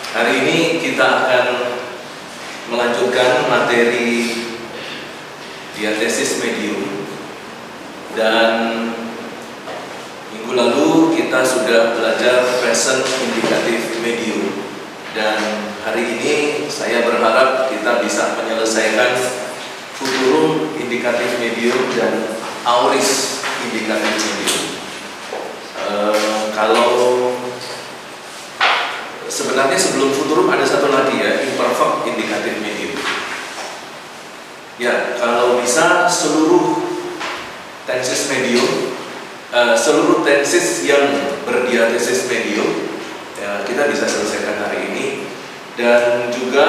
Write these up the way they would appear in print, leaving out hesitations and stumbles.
Hari ini kita akan melanjutkan materi diatesis medium, dan minggu lalu kita sudah belajar present indikatif medium, dan hari ini saya berharap kita bisa menyelesaikan futurum indikatif medium dan aorist indikatif medium. Kalau sebenarnya sebelum futurum ada satu lagi ya, imperfect indikatif medium. Ya, kalau bisa seluruh tenses medium, seluruh tenses yang berdiatesis medium, ya, kita bisa selesaikan hari ini. Dan juga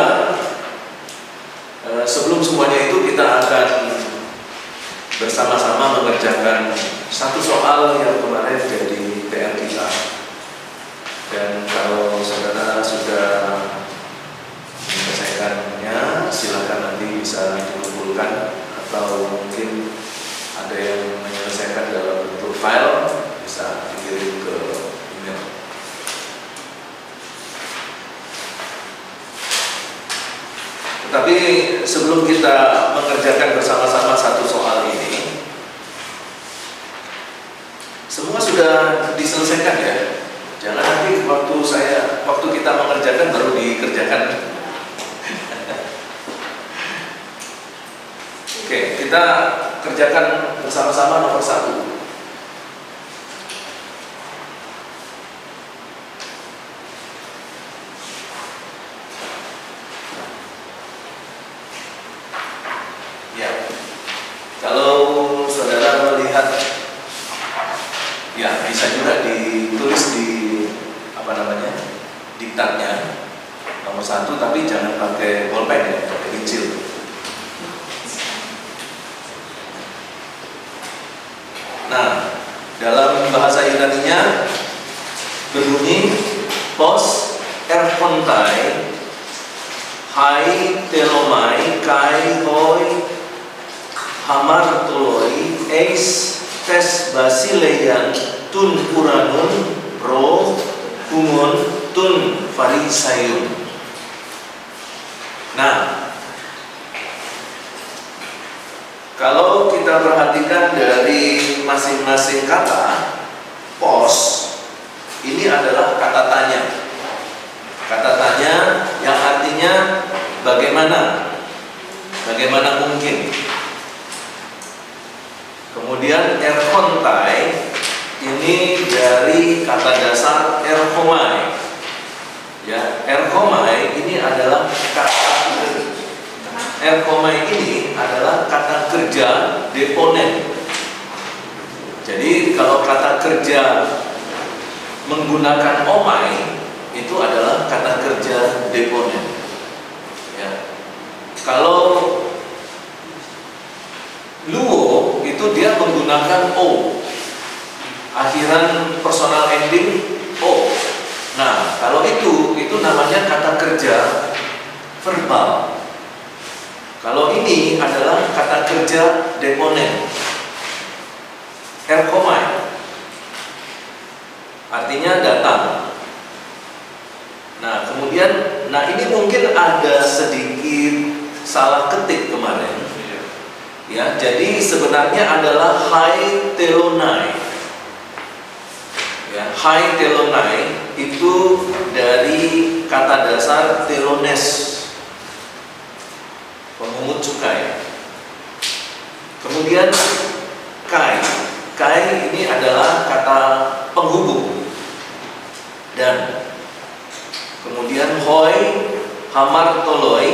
sebelum semuanya itu kita akan bersama-sama mengerjakan satu soal yang kemarin jadi PR kita. Dan kalau saudara sudah menyelesaikannya, silakan nanti bisa dikumpulkan, atau mungkin ada yang menyelesaikan dalam bentuk file, bisa dikirim ke email. Tetapi sebelum kita mengerjakan bersama-sama satu soal ini, semua sudah diselesaikan ya. Jangan nanti waktu kita mengerjakan baru dikerjakan. Oke, kita kerjakan bersama-sama nomor 1. Ya, kalau saudara melihat, ya bisa juga ditulis di diktatnya nomor 1, tapi jangan pakai bolpen ya, pakai pensil. Nah, dalam bahasa Yunaninya berbunyi pos erphontai hai telomai kai hoi hamartoloi eis tes basileian tun uranun pro humon tun farisaiun. Nah, kalau kita perhatikan dari masing-masing kata, pos ini adalah kata tanya. Kata tanya yang artinya bagaimana, bagaimana mungkin. Kemudian erphontai ini dari kata dasar erchomai. Ya, erchomai ini adalah kata kerja deponen. Jadi kalau kata kerja menggunakan omai itu adalah kata kerja deponen. Ya. Kalau luo itu dia menggunakan o, akhiran personal ending o. Nah, kalau itu namanya kata kerja verbal. Kalau ini adalah kata kerja deponen, erchomai, artinya datang. Nah, kemudian, ini mungkin ada sedikit salah ketik kemarin. Ya, jadi sebenarnya adalah hai telonai. Ya, hai telonai itu dari kata dasar telones, pemungut cukai. Kemudian kai ini adalah kata penghubung. Dan kemudian hoi hamartoloi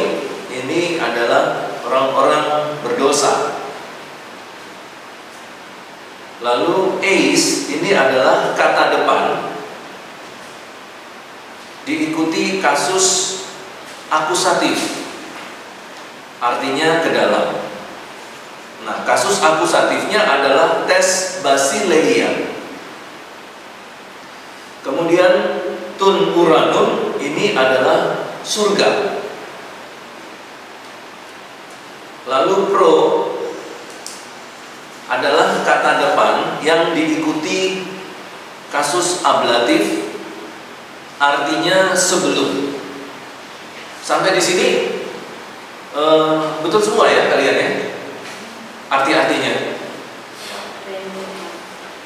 ini adalah orang-orang berdosa. Lalu eis ini adalah kata depan diikuti kasus akusatif, artinya ke dalam. Nah, kasus akusatifnya adalah tes basileia. Kemudian tun uranun ini adalah surga. Lalu pro adalah kata depan yang diikuti kasus ablatif, artinya sebelum. Sampai di sini betul semua ya kalian ya? Arti-artinya.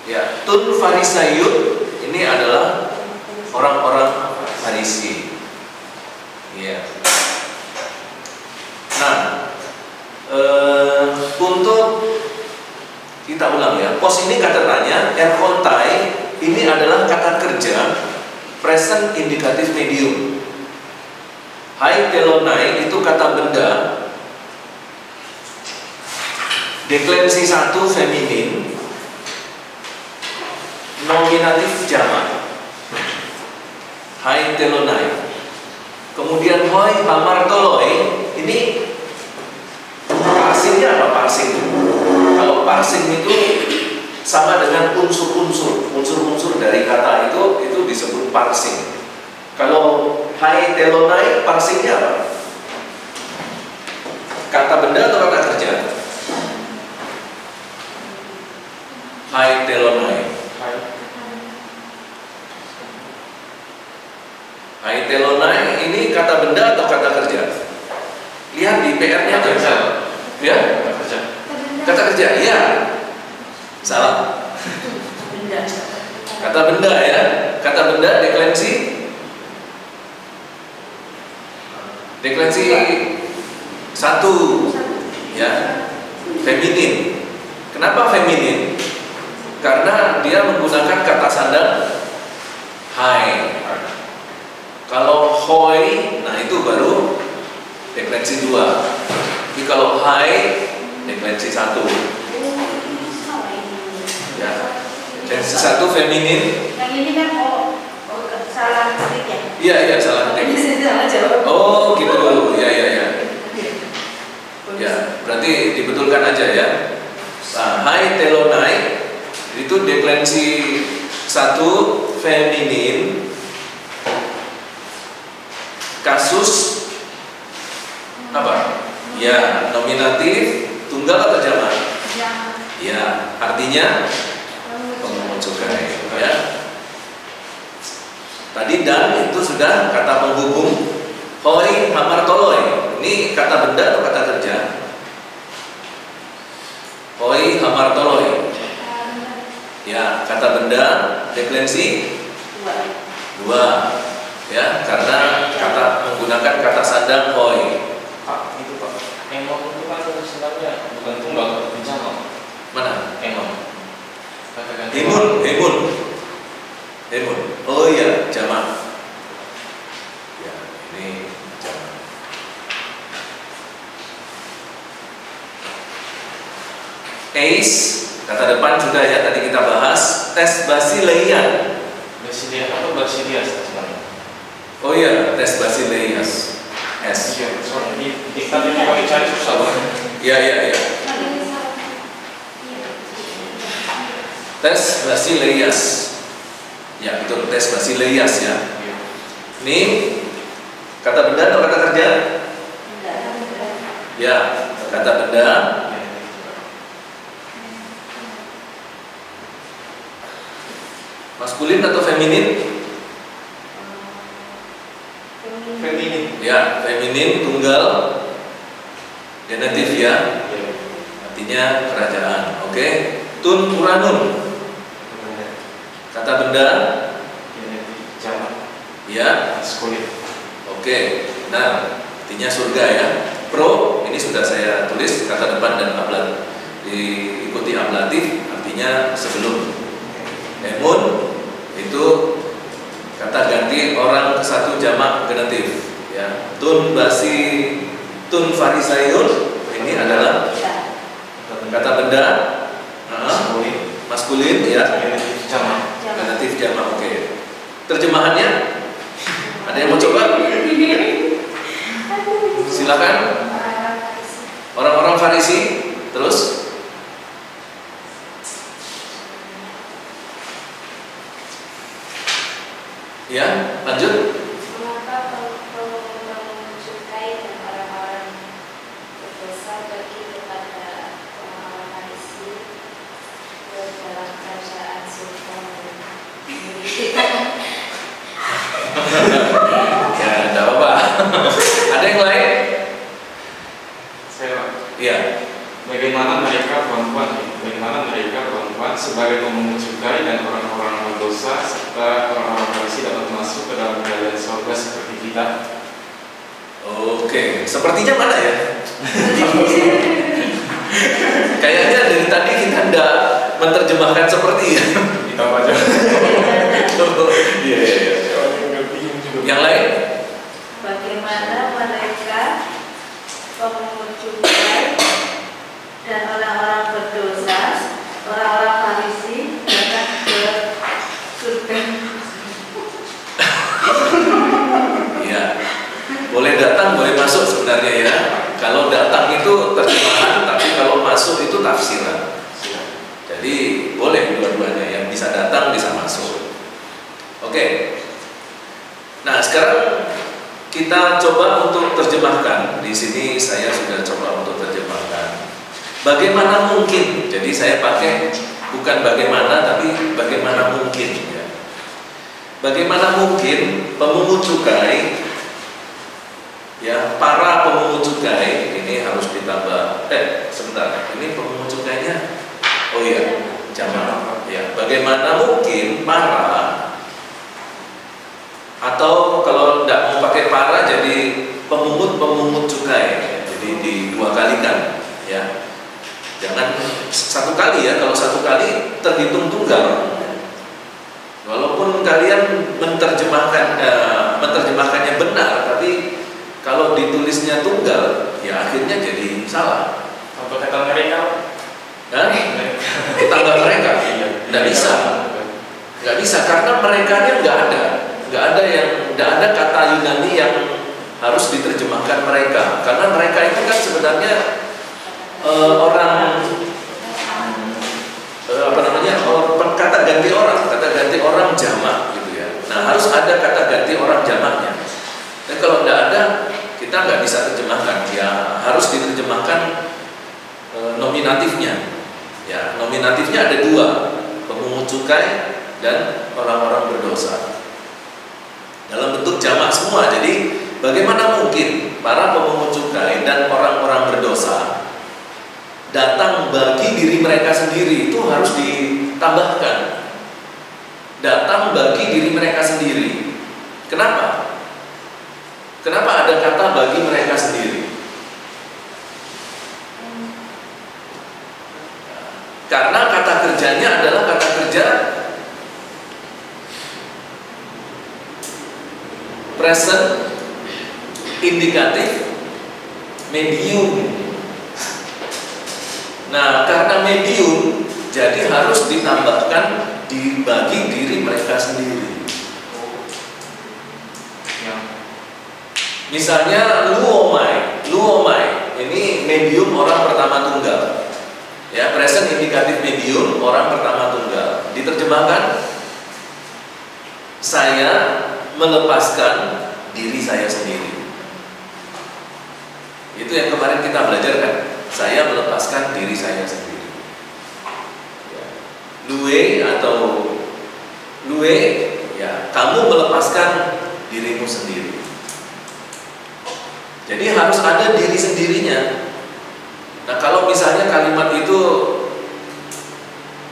Ya, tun farisayun ini adalah orang-orang Farisi. Ya. Nah, untuk kita ulang ya, pos ini kata tanya, erkontai ini adalah kata kerja present indikatif medium. Hai telonai itu kata benda, deklensi 1 feminin, nominatif jamak. Hai telonai. Kemudian hoi hamartoloi ini parsingnya apa parsing? Kalau parsing itu sama dengan unsur-unsur dari kata itu disebut parsing. Kalau hai telonai parsingnya apa? Kata benda atau kata kerja? Hai telonai. Hai telonai ini kata benda atau kata kerja? Lihat di PR-nya aja. Ya? Kata kerja. Iya. Salah. Kata benda ya. Kata benda deklensi 1 ya. Feminin. Kenapa feminin? Karena dia menggunakan kata sandang hai. Kalau hoi, nah itu baru deklensi 2. Tapi kalau hai, deklensi 1. Ya, deklensi 1 feminin. Yang ini kan salah ketik ya? Iya salah ketik. Oh gitu, ya. Ya, berarti dibetulkan aja ya. Nah, hai telonai itu deklensi 1 feminin. Kasus apa? Ya, nominatif tunggal atau jamak? Ya, artinya pemungut cukai ya. Tadi dan itu sudah kata penghubung. Hoi hamartoloi. Ini kata benda atau kata kerja? Hoi hamartoloi. Ya, kata benda deklensi 2. Ya, karena kata menggunakan kata sandang hoi. Pak, itu Pak. Emang itu kan sebenarnya bukan tunggal tapi jamak. Mana? Emang. Katakan. Hemun. Oh iya, jamak. Ya, ini jamak. Ace, kata depan sudah ya tadi kita bahas. Tes Basileian. Basileia atau Basilias sebenarnya? Oh iya, tes Basileias. S. Iya, soalnya di diktat itu pakai cari susah banget. Iya. Tes Basileias. Ya betul, tes Basileias ya. Ini kata benda atau kata kerja? Ya, kata benda. Maskulin atau feminin? Feminin. Ya, feminin tunggal. Genetif ya. Artinya kerajaan. Oke. Tun Uranun. Kata benda. Jamak. Ya. Maskulin. Oke. Nah, artinya surga ya. Pro ini sudah saya tulis kata depan dan ablat. Diikuti ablatif artinya sebelum. Emun itu kata ganti orang ke 1 jamak genetif ya. Tun farisayun ini adalah kata benda maskulin ya. Genetif jamak. Oke. Terjemahannya ada yang mau coba? Silakan. Orang-orang Farisi terus. Ya, lanjut. Mengapa pemungut cukai dan orang-orang berdosa pergi kepada orang-orang Farisi ke dalam kerajaan surga? Ya, tidak apa-apa. Ada yang Enggak. Oke, sepertinya mana ya? Kayaknya dari tadi kita tidak menerjemahkan seperti ya. Kita baca. Iya. Yang lain? Bagaimana mereka pemungut cukai dan orang-orang berdosa, orang-orang Farisi datang ke surga. Iya. Boleh datang, boleh masuk sebenarnya ya. Kalau datang itu terjemahan, tapi kalau masuk itu tafsiran. Jadi boleh dua-duanya, yang bisa datang bisa masuk. Oke. Nah sekarang kita coba untuk terjemahkan. Di sini saya sudah coba untuk terjemahkan. Bagaimana mungkin? Jadi saya pakai bukan bagaimana, tapi bagaimana mungkin. Ya. Bagaimana mungkin pemungut cukai, ya para pemungut cukai ini harus ditambah. Sebentar, ini pemungut cukainya. Oh iya, jangan. Ya, bagaimana mungkin para, atau kalau tidak mau pakai para jadi pemungut cukai, jadi dua kalikan ya, jangan satu kali ya. Kalau satu kali terhitung tunggal, walaupun kalian menerjemahkannya benar, tapi kalau ditulisnya tunggal ya akhirnya jadi salah. Contoh kata mereka. Tambah mereka, nggak bisa karena merekanya nggak ada kata Yunani yang harus diterjemahkan mereka, karena mereka itu kan sebenarnya kata ganti orang jamak gitu ya. Nah harus ada kata ganti orang jamaknya. Dan kalau nggak ada, kita nggak bisa terjemahkan. Ya harus diterjemahkan nominatifnya. Ya nominatifnya ada dua, pemungut cukai dan orang-orang berdosa. Dalam bentuk jamak semua. Jadi bagaimana mungkin para pemungut cukai dan orang-orang berdosa datang bagi diri mereka sendiri? Itu harus ditambahkan. Datang bagi diri mereka sendiri. Kenapa? Kenapa ada kata bagi mereka sendiri? Karena kata kerjanya adalah kata kerja present indikatif medium. Nah, karena medium jadi harus ditambahkan dibagi diri mereka sendiri. Misalnya luomai ini medium orang pertama tunggal. Ya, present indikatif medium orang pertama tunggal. Diterjemahkan, saya melepaskan diri saya sendiri. Itu yang kemarin kita belajar kan. Saya melepaskan diri saya sendiri. Lue atau lue, ya kamu melepaskan dirimu sendiri. Jadi harus ada diri sendirinya. Nah kalau misalnya kalimat itu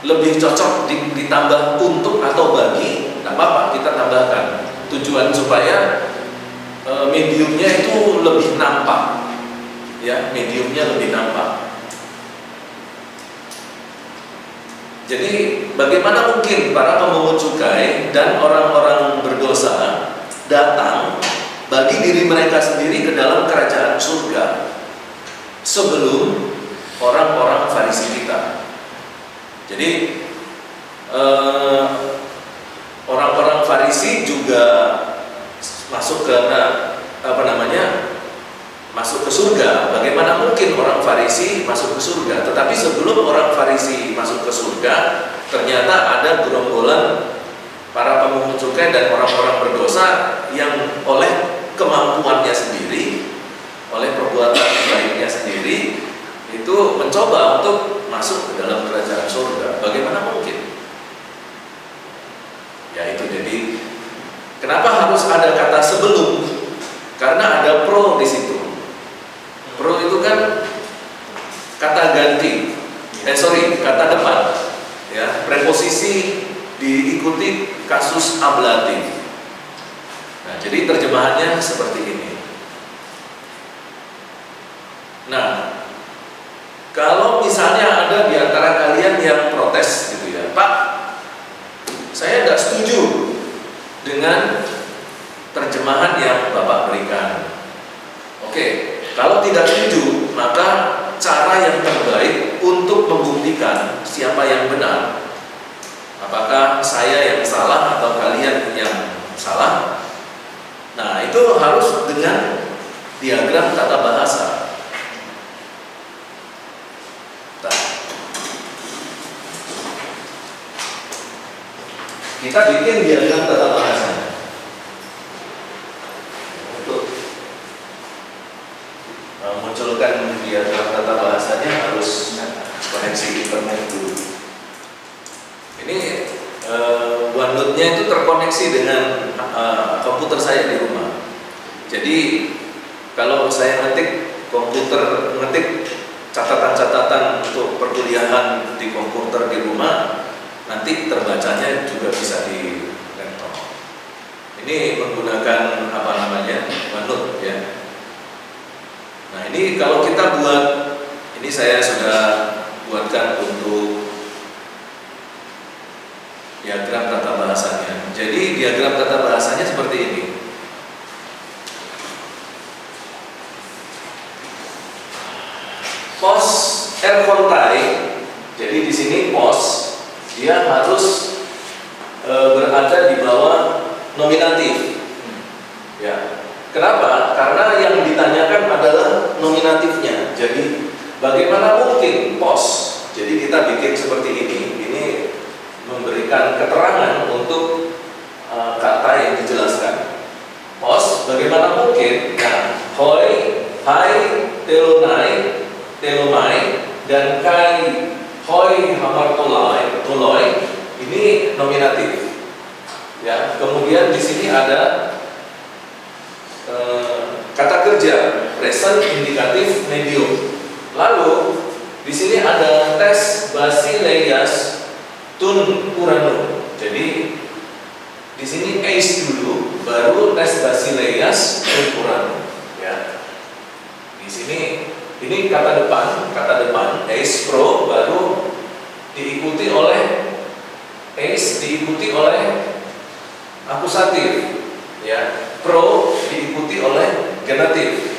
lebih cocok ditambah untuk atau bagi, tidak apa-apa kita tambahkan. Tujuan supaya mediumnya itu lebih nampak, ya mediumnya lebih nampak. Jadi bagaimana mungkin para pemungut cukai dan orang-orang berdosa datang bagi diri mereka sendiri ke dalam kerajaan surga sebelum orang-orang Farisi kita. Jadi orang-orang Farisi juga masuk ke masuk ke surga. Bagaimana mungkin orang Farisi masuk ke surga? Tetapi sebelum orang Farisi masuk ke surga, ternyata ada gerombolan para pemungut cukai dan orang-orang berdosa yang oleh kemampuannya sendiri, oleh perbuatan baiknya sendiri, itu mencoba untuk masuk ke dalam kerajaan surga. Bagaimana mungkin? Ya itu jadi kenapa harus ada kata sebelum? Karena ada pro di situ. Pro itu kan kata ganti, kata depan, ya preposisi diikuti kasus ablatif. Nah, jadi terjemahannya misalnya seperti ini. Nah, kalau misalnya ada di antara kalian yang protes gitu ya, Pak, saya nggak setuju dengan terjemahan yang Bapak berikan. Oke, kalau tidak setuju, maka cara yang terbaik untuk membuktikan siapa yang benar, apakah saya yang salah atau kalian yang salah, nah itu harus dengan diagram tata bahasa. Kita bikin diagram tata bahasanya. Untuk munculkan diagram tata bahasanya harus koneksi internet dulu. Ini OneNote-nya itu terkoneksi dengan komputer saya di rumah. Jadi kalau saya ngetik catatan-catatan untuk perkuliahan di komputer di rumah, nanti terbacanya juga bisa di laptop. Ini menggunakan OneNote ya. Nah ini kalau kita buat, ini saya sudah buatkan untuk diagram tata bahasanya. Jadi diagram tata bahasanya seperti ini. Pos Erkontai, jadi di sini pos dia harus berada di bawah nominatif. Ya. Kenapa? Karena yang ditanyakan adalah nominatifnya. Jadi bagaimana mungkin pos? Jadi kita bikin seperti ini. Ini memberikan keterangan untuk kata yang dijelaskan. Pos, bagaimana mungkin? Nah, hoi, hai, telonai, telomai, dan kai, hoi, hamar toloi, ini nominatif. Ya, kemudian di sini ada kata kerja present, indikatif, medium. Lalu di sini ada tes basileias tun urano. Jadi di sini ace dulu, baru tes basileias tun urano. Ya. Di sini ini kata depan ace pro, baru diikuti oleh ace, diikuti oleh akusatif. Ya, pro diikuti oleh genetif.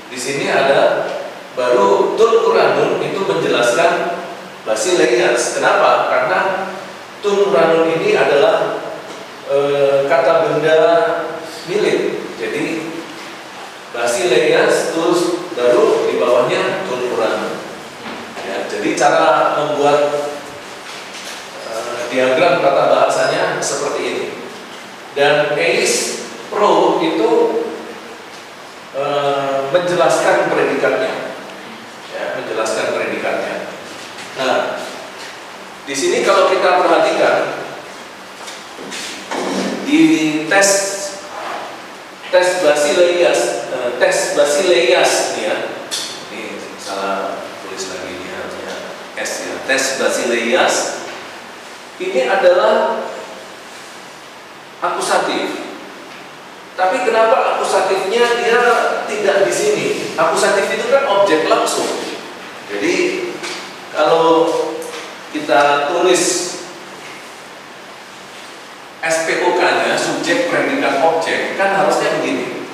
Di sini ada baru tun uranun, itu menjelaskan basileias. Kenapa? Karena tun uranun ini adalah kata benda milik. Jadi basileias terus baru di bawahnya tun uranun. Ya, jadi cara membuat diagram tata bahasanya seperti ini. Dan ace pro itu menjelaskan predikatnya, ya, menjelaskan predikatnya. Nah, di sini kalau kita perhatikan di tes basileias, nih ya, ini salah tulis lagi, ini harusnya S ya, tes basileias ini adalah akusatif. Tapi kenapa akusatifnya dia tidak di sini? Akusatif itu kan objek langsung. Jadi kalau kita tulis SPOK-nya, subjek, predikat, objek, kan harusnya begini.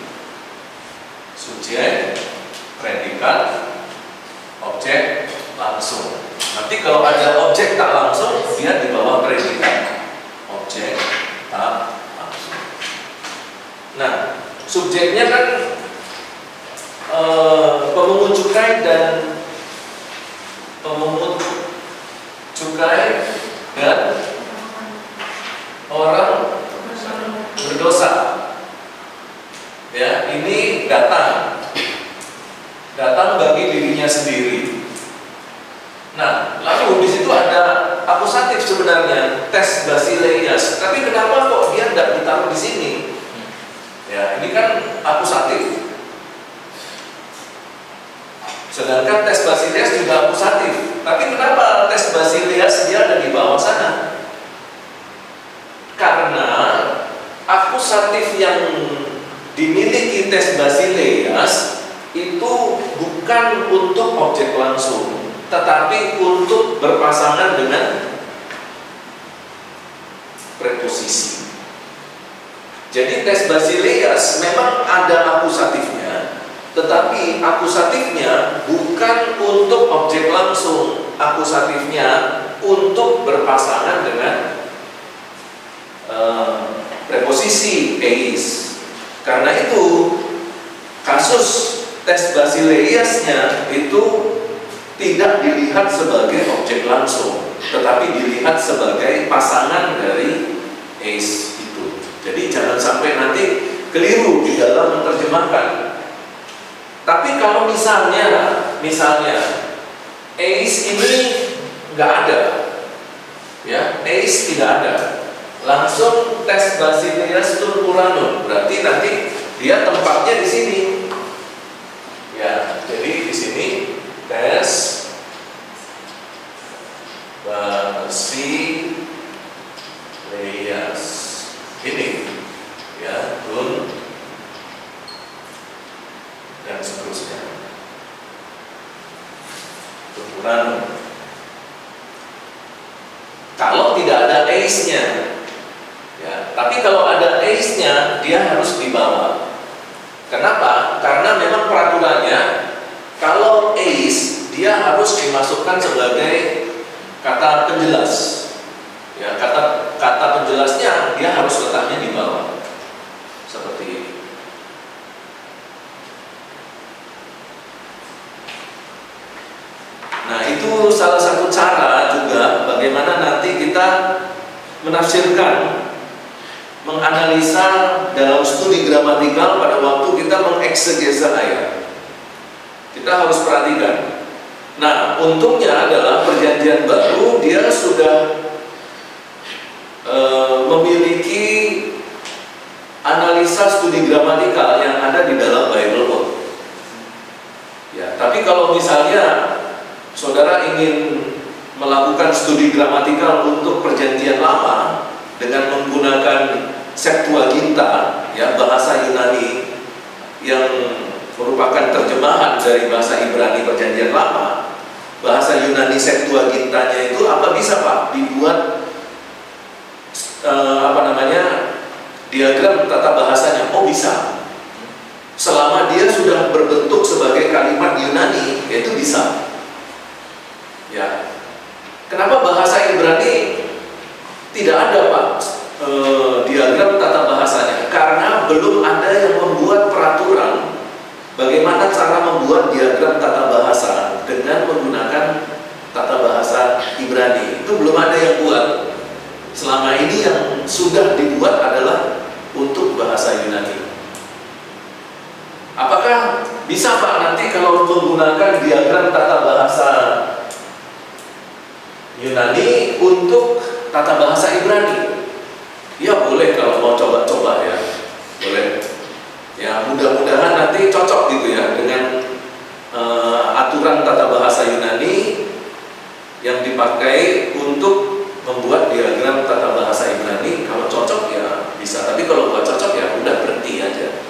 Subjek, predikat, objek, langsung. Nanti kalau ada objek tak langsung, dia di bawah predikat. Objek, tak langsung. Nah, subjeknya kan pemungut cukai dan orang berdosa. Ya, ini datang bagi dirinya sendiri. Nah, lalu di situ ada akusatif sebenarnya, tes basileias. Tapi kenapa kok dia tidak ditaruh di sini? Ya, ini kan akusatif. Sedangkan tes basileias juga akusatif. Tapi kenapa tes basileias dia ada di bawah sana? Karena akusatif yang dimiliki tes Basileas itu bukan untuk objek langsung, tetapi untuk berpasangan dengan preposisi. Jadi tes Basileas memang ada akusatifnya, tetapi akusatifnya bukan untuk objek langsung, akusatifnya untuk berpasangan dengan preposisi eis. Karena itu kasus tes Basileasnya itu tidak dilihat sebagai objek langsung, tetapi dilihat sebagai pasangan dari eis itu. Jadi jangan sampai nanti keliru di dalam menerjemahkan. Tapi kalau misalnya eis ini nggak ada, ya, eis tidak ada, langsung tes Basileas turpuranum, berarti nanti dia tempatnya di sini. Ya, jadi di sini tes Basileas ini, ya, tun dan seterusnya. Turpuranum. Kalau tidak ada eisnya, ya, tapi kalau ada eisnya dia harus dibawa. Kenapa? Karena memang peraturannya kalau eis dia harus dimasukkan sebagai kata penjelas. Ya, kata penjelasnya dia harus letaknya di bawah. Seperti ini. Nah, itu salah satu cara juga bagaimana nanti kita menafsirkan, menganalisa dalam studi gramatikal pada waktu kita mengeksegesa ayat. Kita harus perhatikan. Nah, untungnya adalah Perjanjian Baru dia sudah memiliki analisa studi gramatikal yang ada di dalam Bible Code. Ya, tapi kalau misalnya saudara ingin melakukan studi gramatikal untuk Perjanjian Lama dengan menggunakan Septuaginta, ya, bahasa Yunani yang merupakan terjemahan dari bahasa Ibrani Perjanjian Lama, bahasa Yunani Septuagintanya itu apa bisa, Pak, dibuat diagram tata bahasanya? Oh, bisa. Selama dia sudah berbentuk sebagai kalimat Yunani, itu bisa. Ya, kenapa bahasa Ibrani tidak ada, Pak, diagram tata bahasanya? Karena belum ada yang membuat peraturan bagaimana cara membuat diagram tata bahasa dengan menggunakan tata bahasa Ibrani. Itu belum ada yang buat. Selama ini yang sudah dibuat adalah untuk bahasa Yunani. Apakah bisa, Pak, nanti kalau menggunakan diagram tata bahasa Yunani untuk tata bahasa Ibrani? Ya, boleh kalau mau coba-coba, ya, boleh. Ya, mudah-mudahan nanti cocok gitu ya dengan aturan tata bahasa Yunani yang dipakai untuk membuat diagram tata bahasa Ibrani. Kalau cocok ya bisa, tapi kalau nggak cocok ya udah berhenti aja.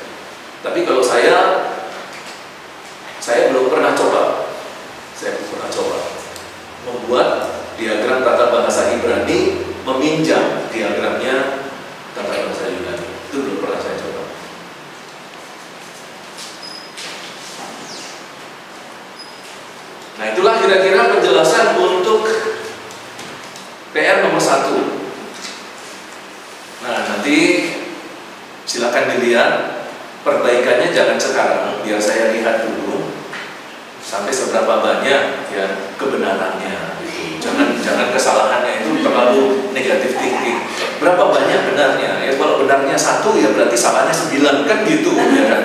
Tapi kalau saya belum pernah coba. Saya belum pernah coba membuat diagram tata bahasa Ibrani meminjam diagramnya tata bahasa Yunani. Itu belum pernah saya coba. Nah, itulah kira-kira penjelasan untuk PR nomor 1. Nah, nanti silakan dilihat perbaikannya, jangan sekarang, biar saya lihat dulu sampai seberapa banyak ya kebenarannya. Jangan kesalahannya itu terlalu negatif thinking. Berapa banyak benarnya? Ya, kalau benarnya 1 ya berarti salahnya 9, kan gitu, ya kan?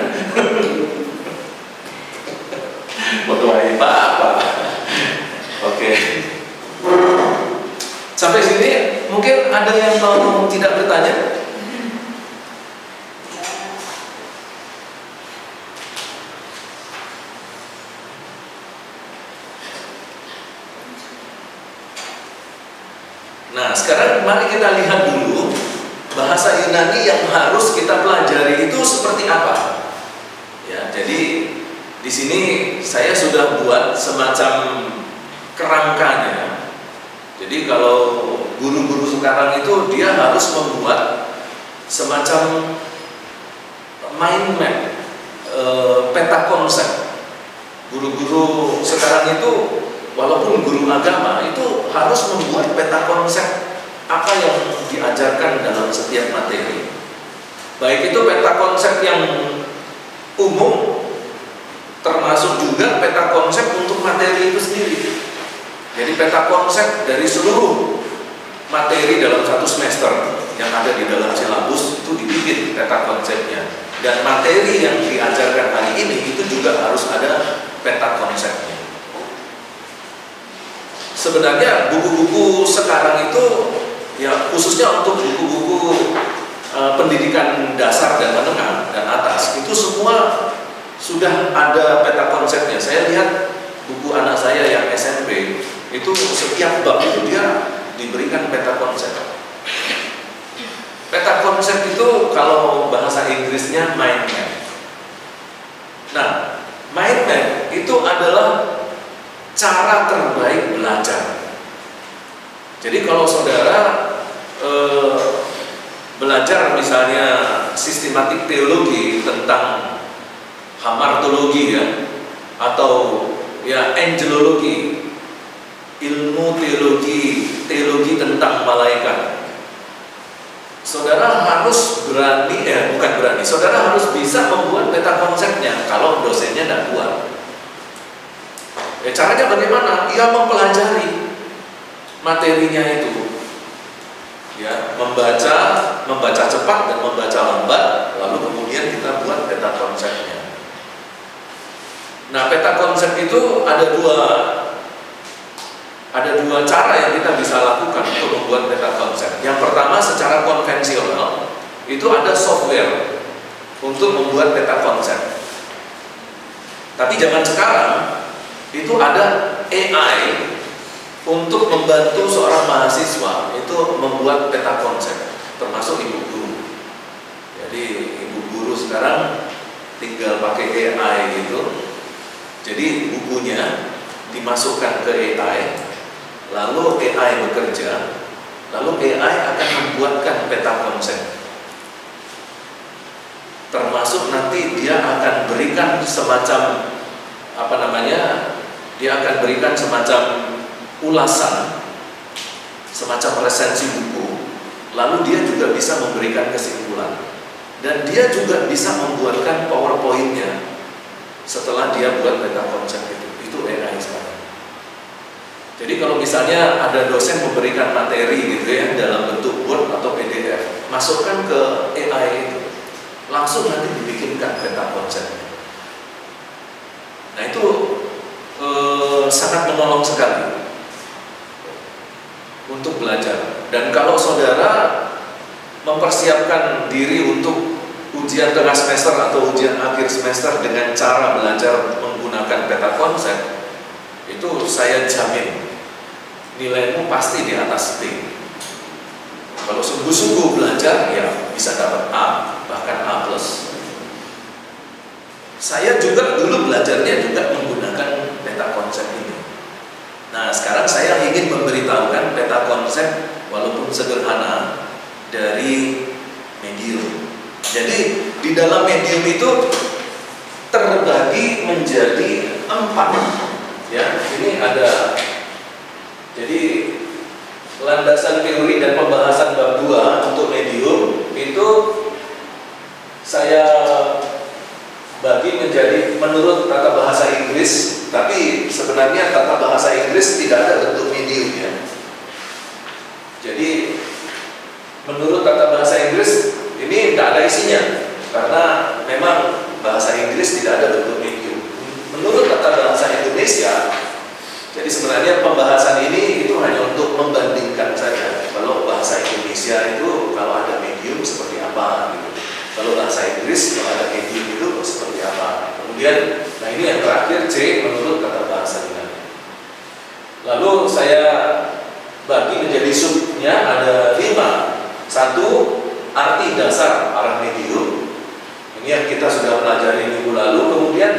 Berdoa apa? Oke. Sampai sini mungkin ada yang mau tidak bertanya? Nah, sekarang mari kita lihat dulu bahasa Yunani yang harus kita pelajari itu seperti apa? Ya, jadi di sini saya sudah buat semacam kerangkanya. Jadi kalau guru-guru sekarang itu dia harus membuat semacam mind map, peta konsep. Guru-guru sekarang itu walaupun guru agama itu harus membuat peta konsep apa yang diajarkan dalam setiap materi. Baik itu peta konsep yang umum, termasuk juga peta konsep untuk materi itu sendiri. Jadi peta konsep dari seluruh materi dalam satu semester yang ada di dalam silabus itu dibikin peta konsepnya. Dan materi yang diajarkan hari ini itu juga harus ada peta konsepnya. Sebenarnya buku-buku sekarang itu ya khususnya untuk buku-buku pendidikan dasar dan menengah dan atas itu semua sudah ada peta konsepnya. Saya lihat buku anak saya yang SMP itu setiap bab itu dia diberikan peta konsep. Peta konsep itu kalau bahasa Inggrisnya mind map. Nah, mind map itu adalah cara terbaik belajar. Jadi kalau saudara belajar misalnya sistematik teologi tentang hamartologi ya, atau ya angelologi, ilmu teologi tentang malaikat, saudara harus berani, bukan berani, saudara harus bisa membuat peta konsepnya kalau dosennya tidak buat. Caranya bagaimana? Ia mempelajari materinya itu, ya, membaca cepat dan membaca lambat, lalu kemudian kita buat peta konsepnya. Nah, peta konsep itu ada dua cara yang kita bisa lakukan untuk membuat peta konsep. Yang pertama secara konvensional itu ada software untuk membuat peta konsep. Tapi zaman sekarang itu ada AI untuk membantu seorang mahasiswa itu membuat peta konsep, termasuk ibu guru. Jadi ibu guru sekarang tinggal pakai AI gitu. Jadi bukunya dimasukkan ke AI, lalu AI bekerja, lalu AI akan membuatkan peta konsep. Termasuk nanti dia akan berikan semacam dia akan berikan semacam ulasan, semacam resensi buku, lalu dia juga bisa memberikan kesimpulan, dan dia juga bisa membuatkan PowerPoint-nya setelah dia buat peta konsep itu AI sekarang. Jadi kalau misalnya ada dosen memberikan materi gitu ya dalam bentuk Word atau PDF, masukkan ke AI itu, langsung nanti dibikinkan peta konsepnya. Nah itu sangat menolong sekali untuk belajar. Dan kalau saudara mempersiapkan diri untuk ujian tengah semester atau ujian akhir semester dengan cara belajar menggunakan peta konsep, itu saya jamin nilaimu pasti di atas B. Kalau sungguh-sungguh belajar ya bisa dapat A, bahkan A+. Saya juga dulu belajarnya juga menggunakan peta konsep ini. Nah, sekarang saya ingin memberitahukan peta konsep walaupun sederhana dari medium. Jadi di dalam medium itu terbagi menjadi 4. Ya, ini ada. Jadi landasan teori dan pembahasan bab 2 untuk medium itu saya bagi menjadi menurut tata bahasa Inggris, tapi sebenarnya tata bahasa Inggris tidak ada bentuk medium ya. Jadi menurut tata bahasa Inggris ini tidak ada isinya karena memang bahasa Inggris tidak ada bentuk medium. Menurut tata bahasa Indonesia, jadi sebenarnya pembahasan ini itu hanya untuk membandingkan saja. Kalau bahasa Indonesia itu kalau ada medium seperti apa gitu. Kalau bahasa Inggris kalau ada medium itu seperti apa. Kemudian, nah ini yang terakhir C menurut tata bahasa Yunani. Lalu saya bagi menjadi subnya ada 5. 1 arti dasar arah medium. Ini yang kita sudah pelajari minggu lalu. Kemudian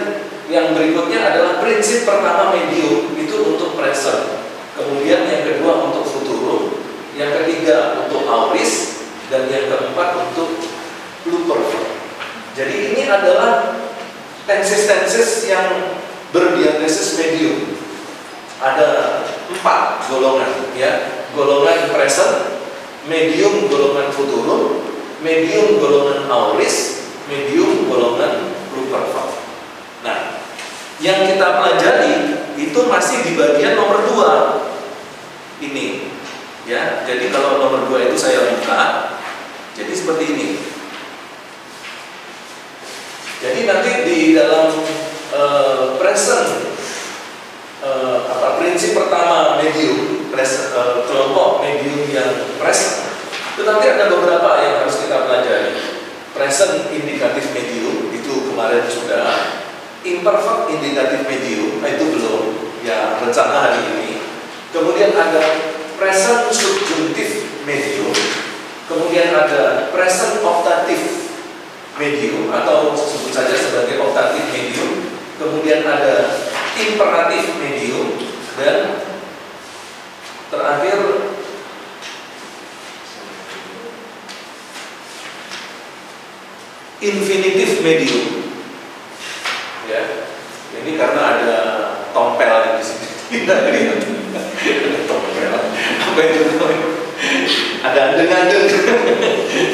yang berikutnya adalah prinsip pertama medium itu untuk present. Kemudian yang kedua untuk futurum, yang ketiga untuk aorist, dan yang keempat untuk pluperfect. Jadi ini adalah tenses-tenses yang berdiatesis medium. Ada 4 golongan, ya. Golongan present, medium golongan futurum, medium golongan aorist, medium golongan pluperfect. Nah, yang kita pelajari itu masih di bagian nomor 2 ini, ya. Jadi kalau nomor 2 itu saya buka, jadi seperti ini. Jadi nanti di dalam present prinsip pertama medium, kelompok medium yang present, itu nanti ada beberapa yang harus kita pelajari. Present indikatif medium itu kemarin sudah. Imperfect indikatif medium itu belum, ya, rencana hari ini. Kemudian ada present subjunctive medium, kemudian ada present optative medium atau sebut saja sebagai optative medium, kemudian ada imperatif medium, dan terakhir infinitive medium. Ya, ini karena ada tompel di sini. Tompel, apa itu? Ada andeng-andeng.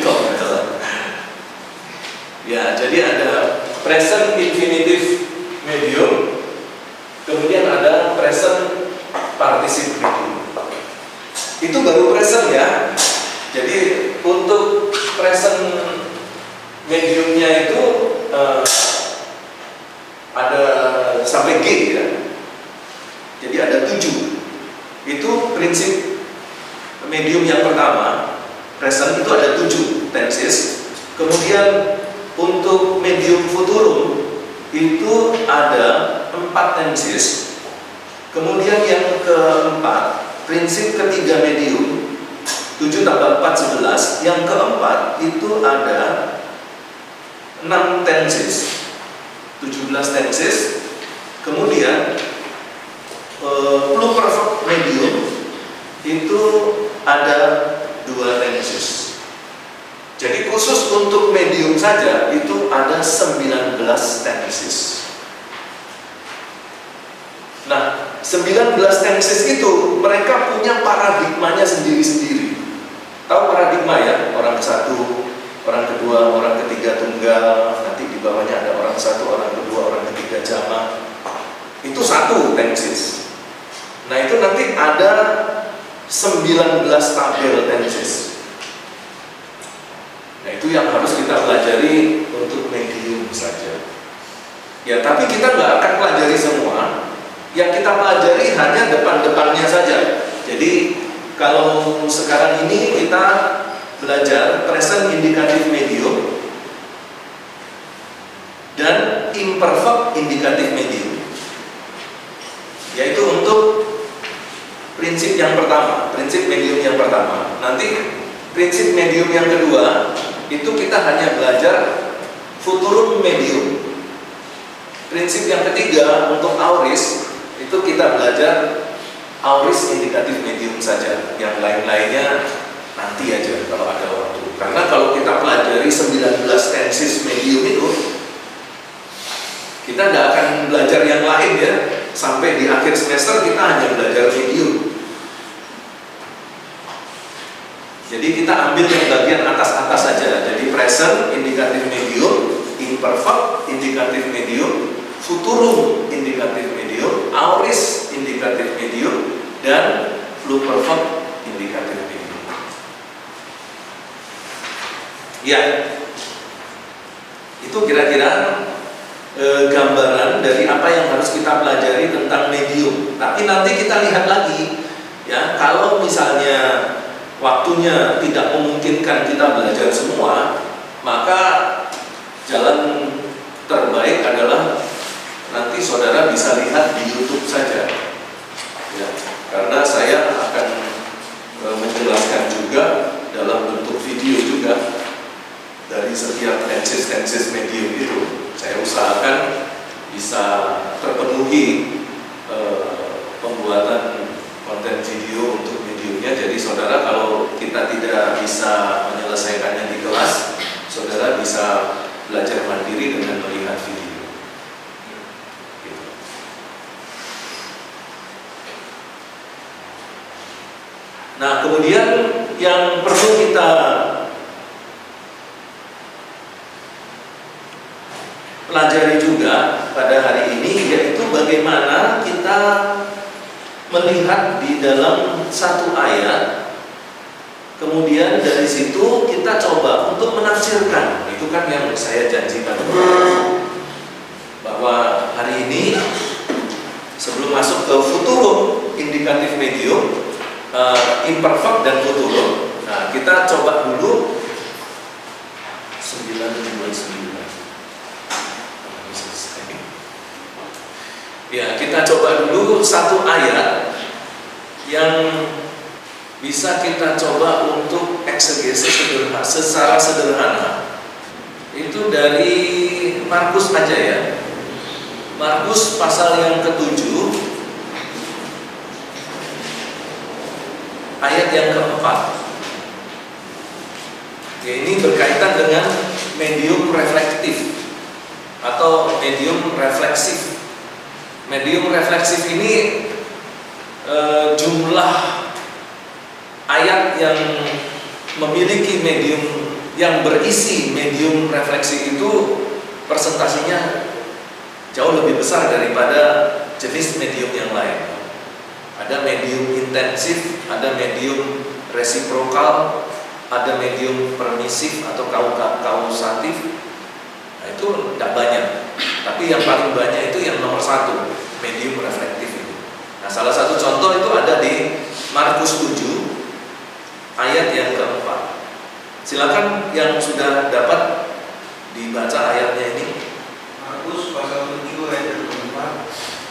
Tompel. Ya, jadi ada present infinitive medium, kemudian ada present participle medium. Itu baru present, ya. Jadi untuk present mediumnya itu ada sampai G, ya. Jadi ada 7. Itu prinsip medium yang pertama. Present itu ada 7 tenses. Kemudian untuk medium futurum itu ada 4 tenses. Kemudian yang keempat, prinsip ketiga medium 7 tambah 4 11. Yang keempat itu ada 6 tenses, 17 tenses. Kemudian pluperfect medium itu ada 2 tenses. Jadi khusus untuk medium saja itu ada 19 tenses. Nah, 19 tenses itu mereka punya paradigmanya sendiri-sendiri. Tahu paradigma, ya? Orang satu, orang kedua, orang ketiga tunggal, nanti di bawahnya ada orang satu, orang kedua, orang ketiga jamak. Itu 1 tenses. Nah, itu nanti ada 19 tabel tenses. Nah, itu yang harus kita pelajari untuk medium saja. Ya, tapi kita nggak akan pelajari semua. Yang kita pelajari hanya depan-depannya saja. Jadi kalau sekarang ini kita belajar present indikatif medium dan imperfect indikatif medium, yaitu untuk prinsip yang pertama, prinsip medium yang pertama. Nanti prinsip medium yang kedua itu kita hanya belajar futurum medium. Prinsip yang ketiga untuk aorist itu kita belajar aorist indikatif medium saja. Yang lain-lainnya nanti aja kalau ada waktu. Karena kalau kita pelajari 19 tenses medium itu, kita nggak akan belajar yang lain, ya. Sampai di akhir semester kita hanya belajar medium. Jadi kita ambil yang bagian atas-atas saja. Jadi present indikatif medium, imperfect indikatif medium, futurum indikatif medium, aorist indikatif medium, dan pluperfect indikatif medium. Ya, itu kira-kira gambaran dari apa yang harus kita pelajari tentang medium. Tapi nanti kita lihat lagi, ya, kalau misalnya waktunya tidak memungkinkan kita belajar semua, maka jalan terbaik adalah nanti saudara bisa lihat di YouTube saja, ya, karena saya akan menjelaskan juga dalam bentuk video juga dari setiap tenses medium itu. Saya usahakan bisa terpenuhi pembuatan konten video untuk mediumnya. Jadi saudara, kalau kita tidak bisa menyelesaikannya di kelas, saudara bisa belajar mandiri dengan melihat video. Gitu. Nah, kemudian yang perlu kita pelajari juga pada hari ini yaitu bagaimana kita melihat di dalam satu ayat, kemudian dari situ kita coba untuk menafsirkan. Itu kan yang saya janjikan bahwa hari ini sebelum masuk ke futurum, indikatif medium, imperfect dan futurum, nah kita coba dulu 9:29. Ya, kita coba dulu satu ayat yang bisa kita coba untuk eksegesis secara sederhana. Itu dari Markus aja ya. Markus pasal yang ke-7 ayat yang ke-4. Ya, ini berkaitan dengan medium reflektif atau medium refleksif. Medium refleksif ini jumlah ayat yang memiliki medium yang berisi medium refleksi itu persentasinya jauh lebih besar daripada jenis medium yang lain. Ada medium intensif, ada medium resiprokal, ada medium permisif atau kausatif. Nah, itu tidak banyak. Tapi yang paling banyak itu yang nomor 1, medium reflektif itu. Nah, salah satu contoh itu ada di Markus 7 ayat yang ke-4. Silakan yang sudah dapat dibaca ayatnya ini. Markus pasal 7 ayat yang ke-4.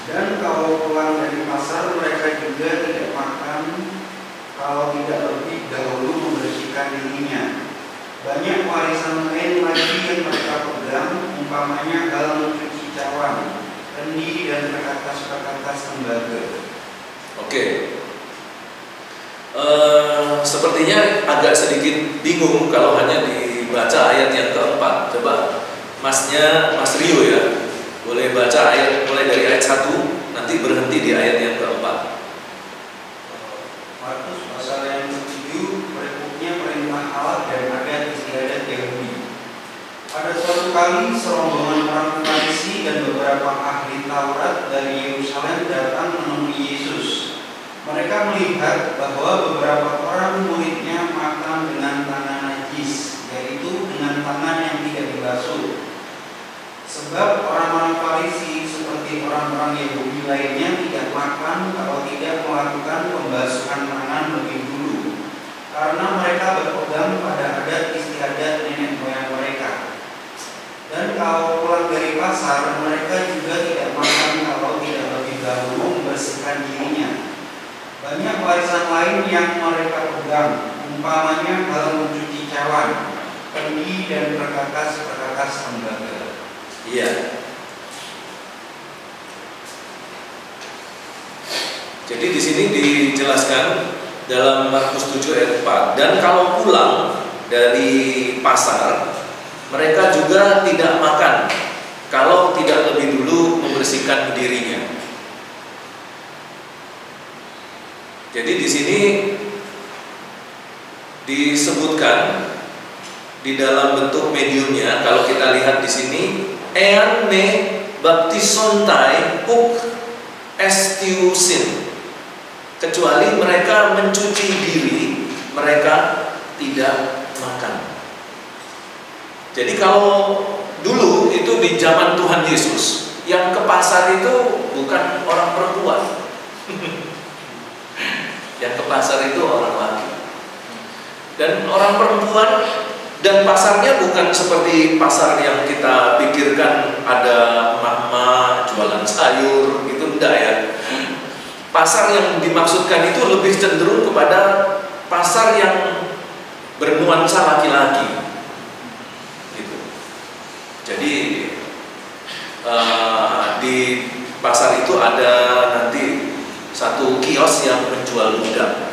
Dan kalau pulang dari pasar, mereka juga tidak makan kalau tidak lebih dahulu membersihkan dirinya. Banyak warisan lain lagi yang mereka pegang, umpamanya hal mencuci cawan, kendi dan perkakas-perkakas tembaga. Oke. Sepertinya agak sedikit bingung kalau hanya dibaca ayat yang ke-4. Coba Mas Rio ya, boleh baca ayat mulai dari ayat 1, nanti berhenti di ayat yang ke-4. Markus pasal yang ke-7, berikutnya perintah Allah dan adat istiadat Yahudi. Pada suatu kali serombongan orang Farisi dan beberapa ahli Taurat dari Yerusalem datang menemui Yesus. Mereka melihat bahwa beberapa orang muridnya makan dengan tangan najis, yaitu dengan tangan yang tidak dibasuh. Sebab orang-orang Farisi seperti orang-orang Yahudi lainnya tidak makan kalau tidak melakukan pembasuhan tangan lebih dulu, karena mereka berpegang pada adat istiadat nenek moyang mereka. Dan kalau pulang dari pasar, mereka juga tidak makan kalau tidak lebih dahulu membersihkan dirinya. Banyak warisan lain yang mereka pegang, umpamanya hal mencuci cawan, kendi dan perkakas-perkakas tembaga. Iya. Jadi di sini dijelaskan dalam Markus 7 ayat 4, dan kalau pulang dari pasar, mereka juga tidak makan kalau tidak lebih dulu membersihkan dirinya. Jadi di sini disebutkan di dalam bentuk mediumnya, kalau kita lihat di sini, ean me baptisontai uk estiusin, kecuali mereka mencuci diri, mereka tidak makan. Jadi kalau dulu itu di zaman Tuhan Yesus, yang ke pasar itu bukan orang perempuan. Yang ke pasar itu orang laki. Dan orang perempuan, dan pasarnya bukan seperti pasar yang kita pikirkan ada mama jualan sayur gitu, enggak ya. Pasar yang dimaksudkan itu lebih cenderung kepada pasar yang bernuansa laki-laki. Jadi di pasar itu ada nanti satu kios yang menjual budak.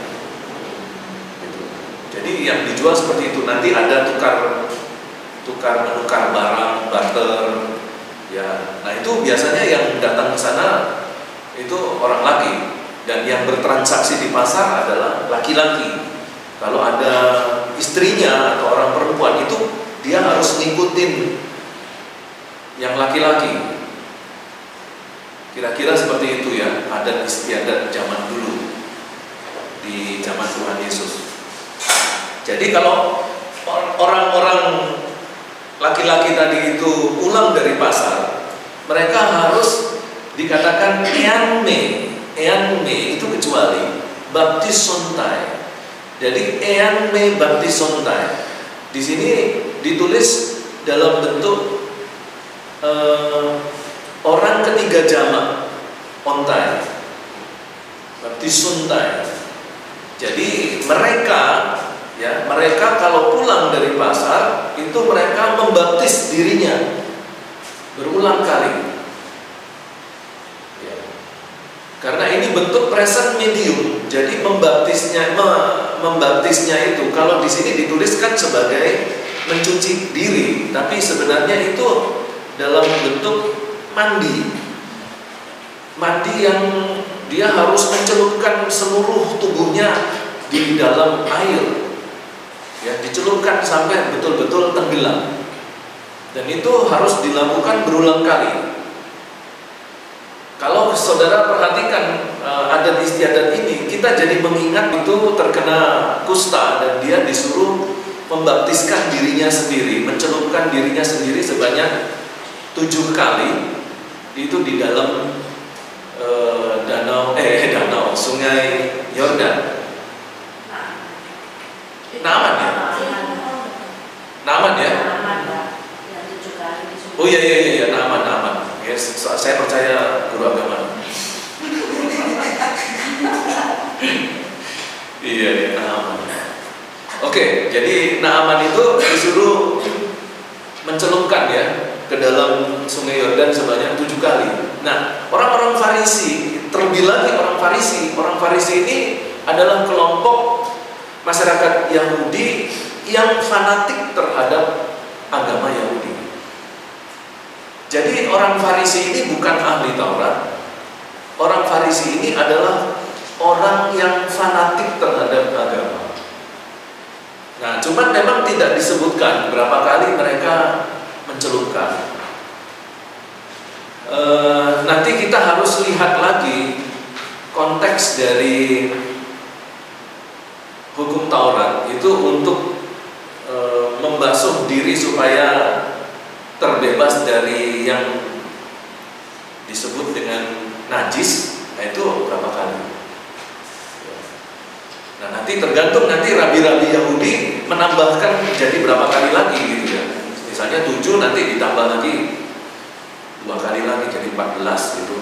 Gitu. Jadi yang dijual seperti itu. Nanti ada menukar barang, barter. Ya, nah itu biasanya yang datang ke sana itu orang laki, dan yang bertransaksi di pasar adalah laki-laki. Kalau ada istrinya atau orang perempuan itu dia harus ngikutin yang laki-laki. Kira-kira seperti itu ya, adat istiadat zaman dulu di zaman Tuhan Yesus. Jadi kalau orang-orang laki-laki tadi itu pulang dari pasar, mereka harus dikatakan eanme itu kecuali baptisontai. Jadi eanme baptisontai di sini ditulis dalam bentuk orang ketiga jamak ontai, baptisontai. Jadi mereka kalau pulang dari pasar itu mereka membaptis dirinya berulang kali. Ya. Karena ini bentuk present medium, jadi membaptisnya itu kalau di sini dituliskan sebagai mencuci diri, tapi sebenarnya itu dalam bentuk mandi yang dia harus mencelupkan seluruh tubuhnya di dalam air. Ya, dicelupkan sampai betul-betul tenggelam, dan itu harus dilakukan berulang kali. Kalau saudara perhatikan adat istiadat ini, kita jadi mengingat itu terkena kusta dan dia disuruh membaptiskan dirinya sendiri, mencelupkan dirinya sendiri sebanyak 7 kali itu di dalam sungai Yordan. Naaman ya? Naaman ya? Oh iya, Naaman. Ya, saya percaya guru agama. Iya, Naaman. Oke, jadi Naaman itu disuruh mencelupkan ya ke dalam sungai Yordan sebanyak 7 kali. Nah, orang-orang Farisi, terlebih lagi orang Farisi ini adalah kelompok masyarakat Yahudi yang fanatik terhadap agama Yahudi. Jadi orang Farisi ini bukan ahli Taurat. Orang Farisi ini adalah orang yang fanatik terhadap agama. Nah, cuman memang tidak disebutkan berapa kali mereka mencelupkan. Nanti kita harus lihat lagi konteks dari hukum Taurat itu untuk membasuh diri supaya terbebas dari yang disebut dengan najis. Nah, itu berapa kali? Nah, nanti tergantung nanti rabi-rabi Yahudi menambahkan jadi berapa kali lagi gitu ya. Misalnya 7 nanti ditambah lagi 2 kali lagi jadi 14 gitu.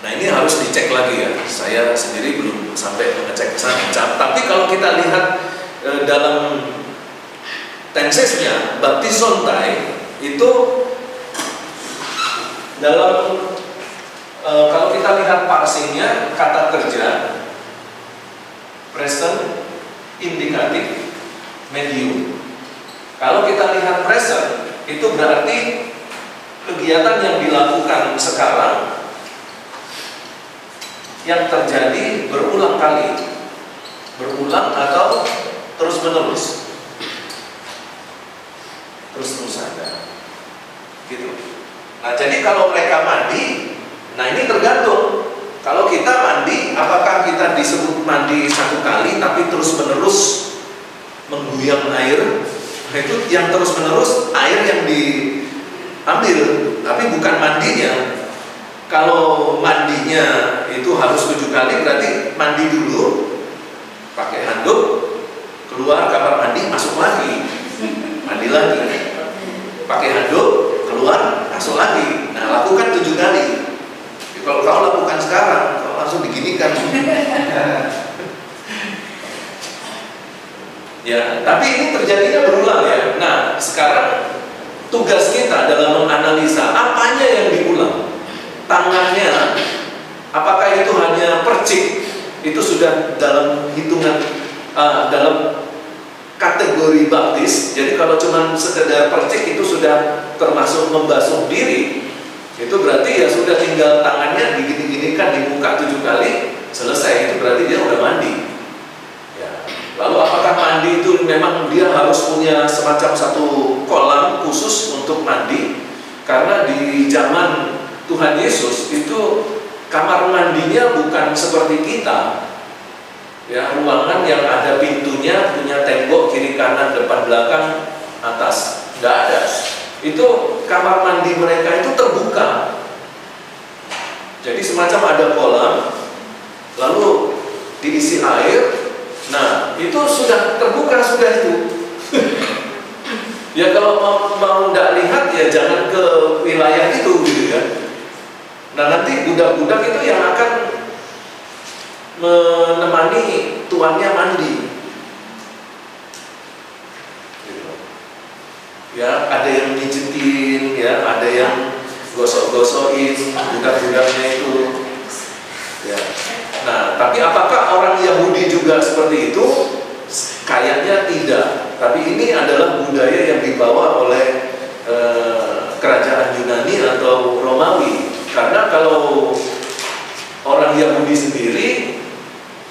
Nah, ini harus dicek lagi ya. Saya sendiri belum sampai mengecek ke sana. Tapi kalau kita lihat dalam tensesnya baptisontai itu dalam kalau kita lihat parsingnya kata kerja present, indikatif, medium. Kalau kita lihat present itu berarti kegiatan yang dilakukan sekarang yang terjadi berulang kali, berulang atau terus-menerus, terus-terusan, gitu. Nah, jadi kalau mereka mandi, nah ini tergantung. Kalau kita mandi, apakah kita disebut mandi 1 kali, tapi terus-menerus mengguyam air? Nah, itu yang terus-menerus air yang diambil, tapi bukan mandinya. Kalau mandinya itu harus 7 kali, berarti mandi dulu, pakai handuk, keluar kamar mandi, masuk lagi, mandi lagi, pakai handuk, keluar, masuk lagi. Nah, lakukan 7 kali. Kalau kau lakukan sekarang, kau langsung diginikan. Ya, tapi ini terjadinya berulang ya. Nah, sekarang tugas kita dalam menganalisa apanya yang diulang. Tangannya, apakah itu hanya percik? Itu sudah dalam hitungan dalam kategori baptis. Jadi kalau cuma sekedar percik itu sudah termasuk membasuh diri. Itu berarti ya sudah tinggal tangannya digini-ginikan di muka 7 kali, selesai. Itu berarti dia udah mandi. Ya. Lalu apakah mandi itu memang dia harus punya semacam satu kolam khusus untuk mandi? Karena di zaman Tuhan Yesus itu kamar mandinya bukan seperti kita. Ya, ruangan yang ada pintunya, punya tembok kiri kanan depan belakang atas, nggak ada. Itu kamar mandi mereka itu terbuka. Jadi semacam ada kolam, lalu diisi air. Nah, itu sudah terbuka sudah itu. Ya kalau mau nggak lihat ya jangan ke wilayah itu gitu ya. Nah nanti budak-budak itu yang akan menemani tuannya mandi. Ya, ada yang mijitin, ya, ada yang gosok-gosokin budak-budaknya itu. Ya. Nah, tapi apakah orang Yahudi juga seperti itu? Kayaknya tidak. Tapi ini adalah budaya yang dibawa oleh kerajaan Yunani atau Romawi. Karena kalau orang Yahudi sendiri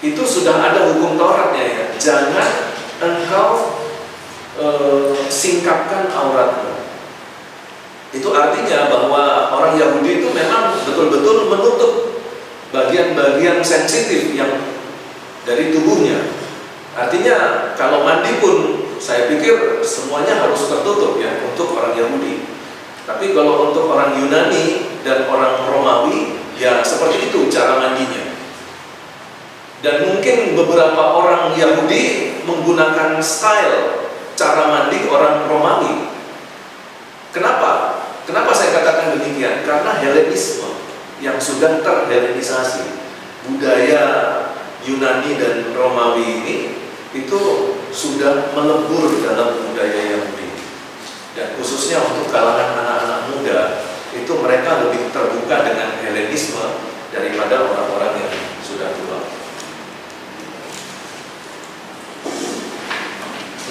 itu sudah ada hukum Tauratnya ya. Jangan engkau singkapkan auratmu. Itu artinya bahwa orang Yahudi itu memang betul-betul menutup bagian-bagian sensitif yang dari tubuhnya. Artinya kalau mandi pun saya pikir semuanya harus tertutup ya untuk orang Yahudi. Tapi kalau untuk orang Yunani dan orang Romawi ya seperti itu cara mandinya. Dan mungkin beberapa orang Yahudi menggunakan style cara mandi orang Romawi. Kenapa? Kenapa saya katakan demikian? Karena Helenisme yang sudah terhelenisasi. Budaya Yunani dan Romawi ini itu sudah melebur dalam budaya Yahudi. Dan khususnya untuk kalangan anak-anak muda, itu mereka lebih terbuka dengan Helenisme daripada orang-orang yang sudah tua.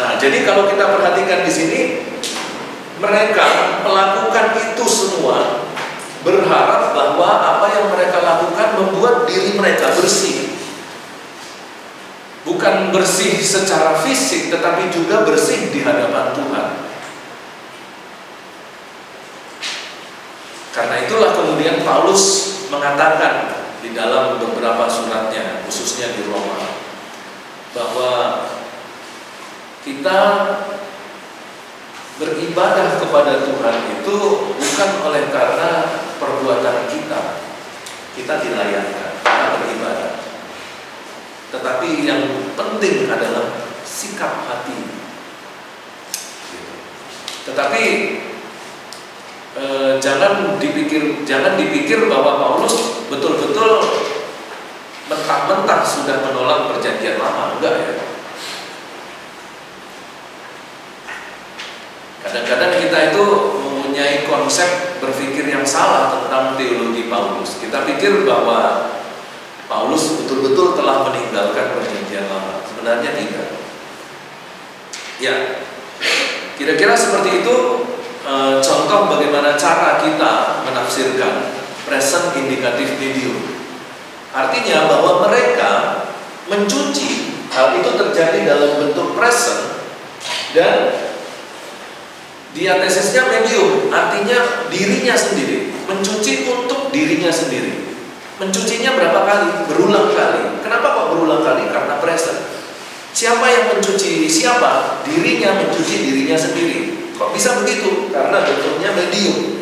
Nah, jadi kalau kita perhatikan di sini, mereka melakukan itu semua berharap bahwa apa yang mereka lakukan membuat diri mereka bersih. Bukan bersih secara fisik, tetapi juga bersih di hadapan Tuhan. Karena itulah kemudian Paulus mengatakan di dalam beberapa suratnya, khususnya di Roma, bahwa kita beribadah kepada Tuhan itu bukan oleh karena perbuatan kita dilayani, kita beribadah. Tetapi yang penting adalah sikap hati. Tetapi jangan dipikir bahwa Paulus betul-betul mentah-mentah sudah menolak perjanjian lama, enggak ya. Kadang-kadang kita itu mempunyai konsep berpikir yang salah tentang teologi Paulus. Kita pikir bahwa Paulus betul-betul telah meninggalkan perjanjian lama. Sebenarnya tidak. Ya, kira-kira seperti itu contoh bagaimana cara kita menafsirkan present indikatif medium. Artinya bahwa mereka mencuci, hal itu terjadi dalam bentuk present dan diatesisnya medium, artinya dirinya sendiri, mencuci untuk dirinya sendiri. Mencucinya berapa kali? Berulang kali. Kenapa kok berulang kali? Karena present. Siapa yang mencuci siapa? Dirinya mencuci dirinya sendiri. Kok bisa begitu? Karena bentuknya medium.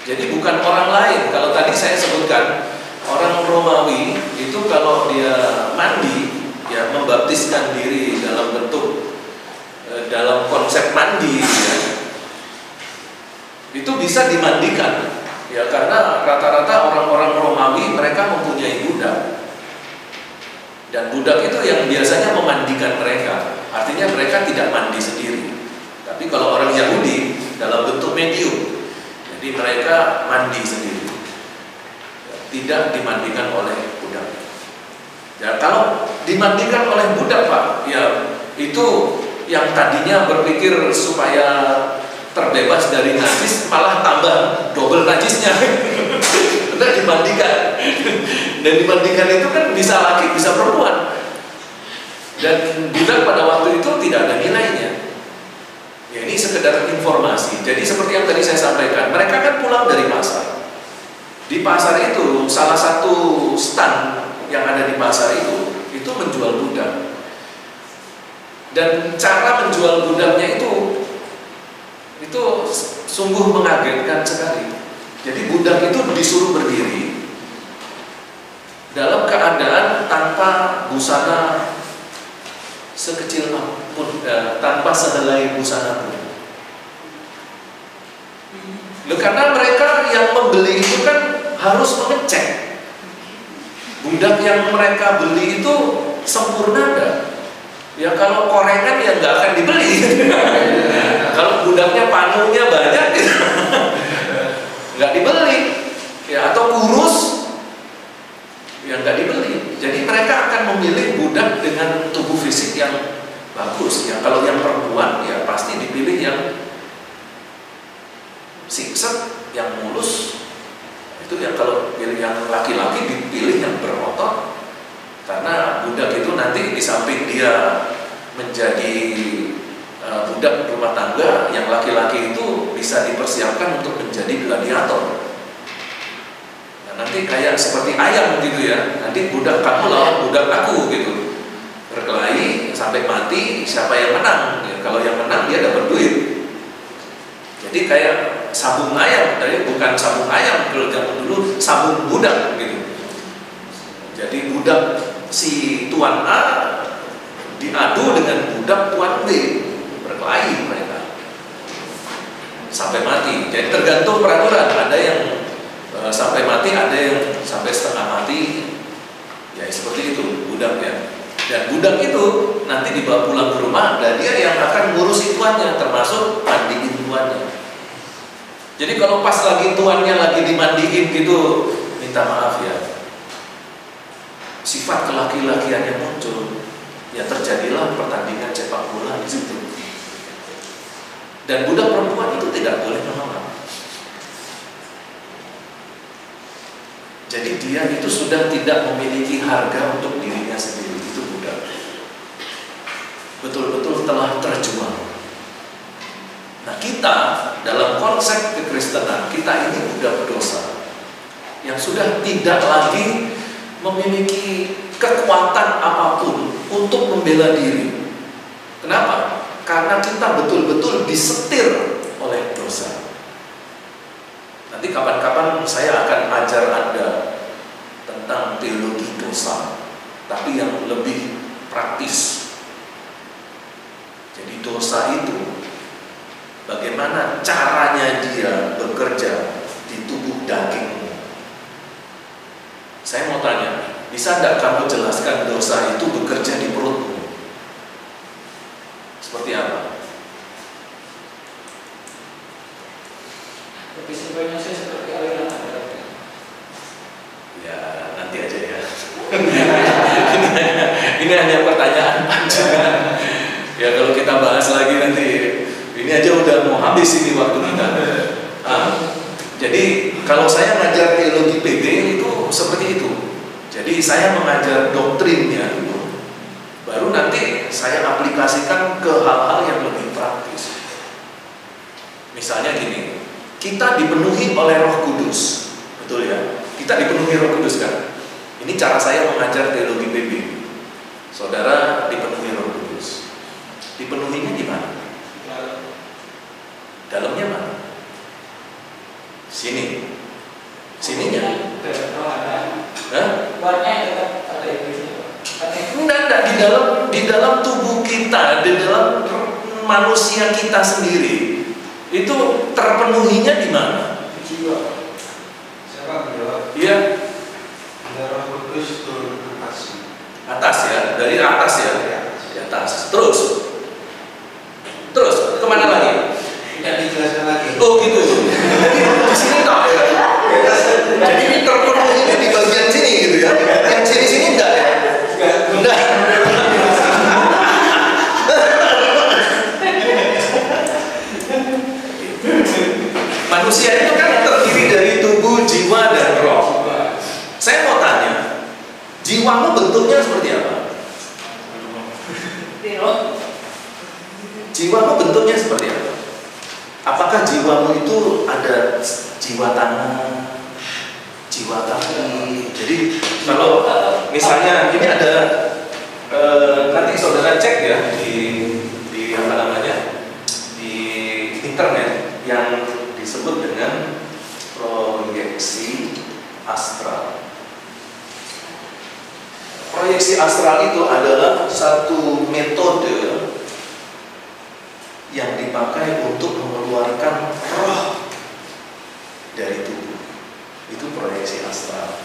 Jadi bukan orang lain. Kalau tadi saya sebutkan orang Romawi itu kalau dia mandi, ya membaptiskan diri dalam bentuk dalam konsep mandi, ya, itu bisa dimandikan. Ya karena rata-rata orang-orang Romawi mereka mempunyai budak. Dan budak itu yang biasanya memandikan mereka. Artinya mereka tidak mandi sendiri. Tapi kalau orang Yahudi dalam bentuk medium, jadi mereka mandi sendiri, tidak dimandikan oleh budak. Ya, kalau dimandikan oleh budak, Pak, ya itu yang tadinya berpikir supaya terbebas dari najis malah tambah double najisnya. Udah dimandikan. Dan dimandikan itu kan bisa laki, bisa perempuan. Dan budak pada waktu itu tidak ada nilainya. Ya, ini sekedar informasi. Jadi seperti yang tadi saya sampaikan, mereka kan pulang dari pasar. Di pasar itu salah satu stand yang ada di pasar itu menjual budak. Dan cara menjual budaknya itu sungguh mengagetkan sekali. Jadi budak itu disuruh berdiri dalam keadaan tanpa busana sekecil apapun, tanpa sehelai busana pun. Karena mereka yang membeli itu kan harus mengecek budak yang mereka beli itu sempurna enggak. Ya kalau korengan ya nggak akan dibeli. Kalau budaknya panunya banyak, nggak dibeli. Ya atau kurus, ya nggak dibeli. Jadi mereka akan memilih budak dengan tubuh fisik yang bagus. Ya kalau yang perempuan ya pasti dipilih yang singset, yang mulus. Itu ya kalau pilih yang laki-laki dipilih yang berotot. Karena budak itu nanti di samping dia menjadi budak rumah tangga, yang laki-laki itu bisa dipersiapkan untuk menjadi gladiator. Nah, nanti kayak seperti ayam gitu ya. Nanti budak kamu lawan budak aku gitu. Berkelahi sampai mati, siapa yang menang? Ya, kalau yang menang dia dapat duit. Jadi kayak sabung ayam, tapi bukan sabung ayam kalau zaman dulu, sabung budak gitu. Jadi budak si Tuan A diadu dengan budak Tuan B, berkelahi mereka sampai mati. Jadi tergantung peraturan, ada yang sampai mati, ada yang sampai setengah mati. Ya seperti itu budak ya. Dan budak itu nanti dibawa pulang ke rumah, dan dia yang akan ngurusin tuannya, termasuk mandiin tuannya. Jadi kalau pas lagi tuannya lagi dimandiin gitu, minta maaf ya, sifat kelaki-lakiannya muncul, ya terjadilah pertandingan sepak bola di situ. Dan budak perempuan itu tidak boleh menolak. Jadi dia itu sudah tidak memiliki harga untuk dirinya sendiri, itu budak. Betul-betul telah terjual. Nah kita dalam konsep kekristenan, kita ini budak dosa yang sudah tidak lagi memiliki kekuatan apapun untuk membela diri. Kenapa? Karena kita betul-betul disetir oleh dosa. Nanti kapan-kapan saya akan ajar Anda tentang teologi dosa, tapi yang lebih praktis. Jadi dosa itu bagaimana caranya dia bekerja di tubuh dagingmu. Saya mau tanya, bisa tidak kamu jelaskan dosa itu bekerja di perutmu? Seperti apa? Lebih simpelnya sih seperti aliran. Ya nanti aja ya. ini hanya pertanyaan panjang. Ya kalau kita bahas lagi nanti, ini aja udah mau habis ini waktu kita. Jadi kalau saya ngajar teologi PB itu seperti itu. Jadi saya mengajar doktrinnya dulu, baru nanti saya aplikasikan ke hal-hal yang lebih praktis. Misalnya gini, kita dipenuhi oleh Roh Kudus, betul ya? Kita dipenuhi Roh Kudus kan? Ini cara saya mengajar teologi PB. Saudara dipenuhi Roh Kudus. Dipenuhinya di mana? Dalamnya mana? Sini. Sininya. Luarnya tetap ada iblisnya. Enggak, di dalam tubuh kita, di dalam manusia kita sendiri, itu terpenuhinya di mana? Jiwa. Siapa menjawab? Iya. Darah Kudus turun ke atas. Atas ya, dari atas ya. Di atas. Terus gitu. Di sini enggak ya. Jadi terpenuhi ini di bagian sini gitu ya. Yang sini enggak ya. Enggak. Manusia itu kan terdiri dari tubuh, jiwa, dan roh. Saya mau tanya, jiwamu bentuknya seperti apa? Jiwamu bentuknya seperti apa? Apakah jiwamu itu ada jiwa tangan, jiwa kaki? Jadi kalau misalnya ini ada nanti saudara cek ya di apa namanya di internet yang disebut dengan proyeksi astral. Proyeksi astral itu adalah satu metode yang dipakai untuk mengeluarkan roh dari tubuh. Itu proyeksi astral.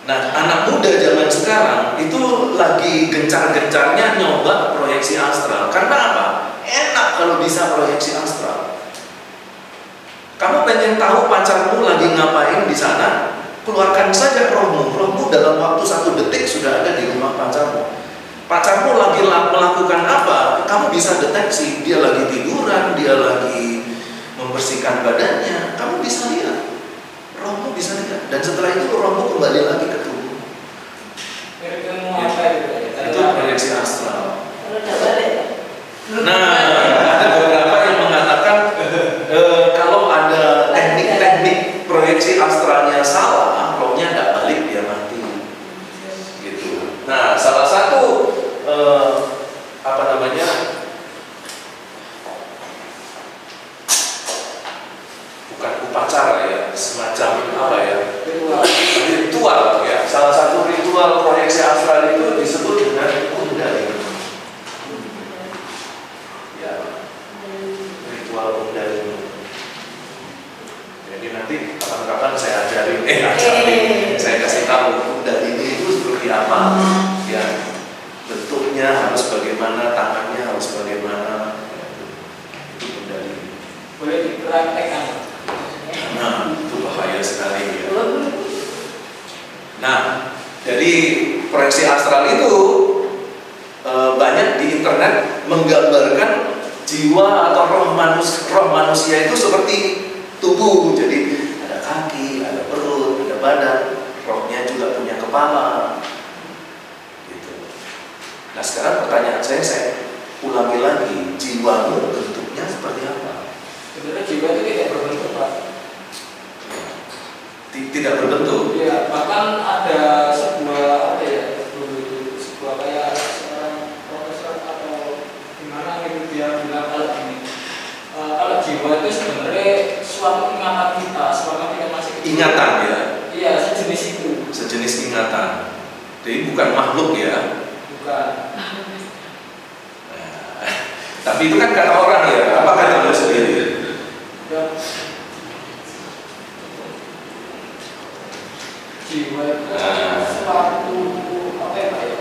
Nah, anak muda zaman sekarang itu lagi gencar-gencarnya nyoba proyeksi astral. Karena apa? Enak kalau bisa proyeksi astral. Kamu pengen tahu pacarmu lagi ngapain di sana? Keluarkan saja rohmu. Rohmu dalam waktu 1 detik sudah ada di rumah pacarmu. Pacarmu lagi melakukan apa? Kamu bisa deteksi. Dia lagi tiduran, dia lagi membersihkan badannya. Kamu bisa lihat. Rohmu bisa lihat. Dan setelah itu rohmu kembali lagi ke tubuh. Itu proyeksi astral. Nah, ada beberapa yang mengatakan kalau ada teknik-teknik proyeksi astralnya salah, rohnya tidak balik, dia mati. Gitu. Nah, salah satu apa namanya? Bukan upacara ya, semacam apa ya? Ritual ya. Salah satu ritual proyeksi astral itu disebut dengan kundalini. Ritual kundalini. Jadi nanti kapan-kapan saya ajarin, saya kasih tahu kundalini itu seperti apa, ya bentuknya harus bagaimana, tangannya harus bagaimana, itu kundalini. Boleh dipraktekkan. Nah, itu bahaya sekali ya. Nah, dari proyeksi astral itu banyak di internet menggambarkan jiwa atau roh manusia itu seperti tubuh. Jadi ada kaki, ada perut, ada badan, rohnya juga punya kepala. Gitu. Nah, sekarang pertanyaan saya ulangi lagi, jiwamu bentuknya seperti apa? Sebenarnya jiwa itu tidak berbentuk, Pak. Tidak berbentuk. Ya, bahkan ada sebuah sebuah kayak seorang profesor atau gimana gitu, dia bilang kalau gini, kalau jiwa itu sebenarnya suatu ingatan kita selama kita masih kecil. Ingatan ya? Iya, sejenis itu. Sejenis ingatan. Jadi bukan makhluk ya? Bukan. Tapi itu kan kata orang ya. Apa kata lu sendiri? Dan jiwa itu sesuatu apa ya, Pak ya?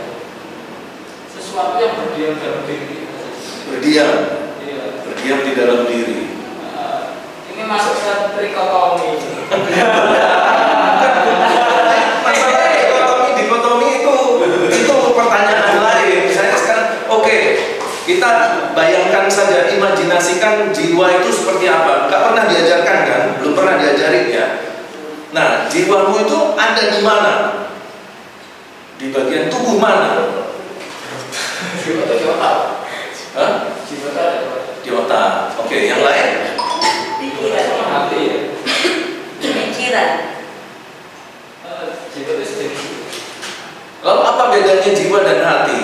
Sesuatu yang berdiam dalam diri. Berdiam di dalam diri. Ini masuk ke trikotomi. Masalah dikotomi itu pertanyaan lain. Saya sekarang kita bayangkan saja, imajinasikan jiwa itu seperti apa. Gak pernah diajarkan kan? Belum pernah diajarin ya. Nah, jiwamu itu ada di mana? Di bagian tubuh mana? Jiwa itu di otak. Hah? Jiwa itu ada di otak. Oke, yang lain? Pikiran. Hati ya. Pikiran. Jiwa itu sejenis. Lalu apa bedanya jiwa dan hati?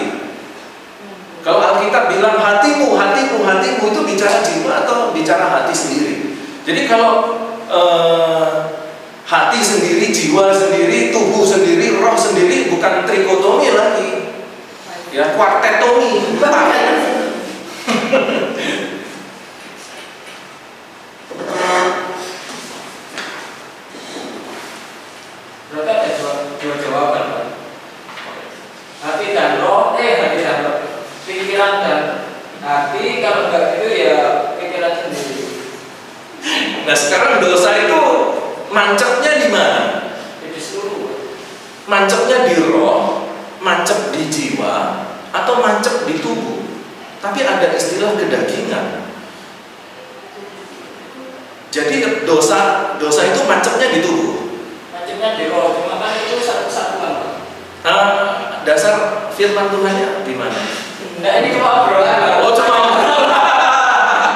Kalau Alkitab bilang hatimu itu bicara jiwa atau bicara hati sendiri? Jadi kalau hati sendiri, jiwa sendiri, tubuh sendiri, roh sendiri, bukan trikotomi lagi, ya kuartetomi. Berarti ada dua jawaban, Pak. Hati dan roh, pikiran dan hati. Kalau enggak itu ya pikiran sendiri. Nah sekarang dosa itu mancepnya di mana? Jadi seluruh. Mancepnya di roh, mancep di jiwa, atau mancep di tubuh. Tapi ada istilah kedagingan. Jadi dosa itu mancepnya di tubuh. Macamnya di roh, cuma kan itu satu-satuan. Dasar firman Tuhannya di mana? Enggak, ini cuma obrolan. Oh cuma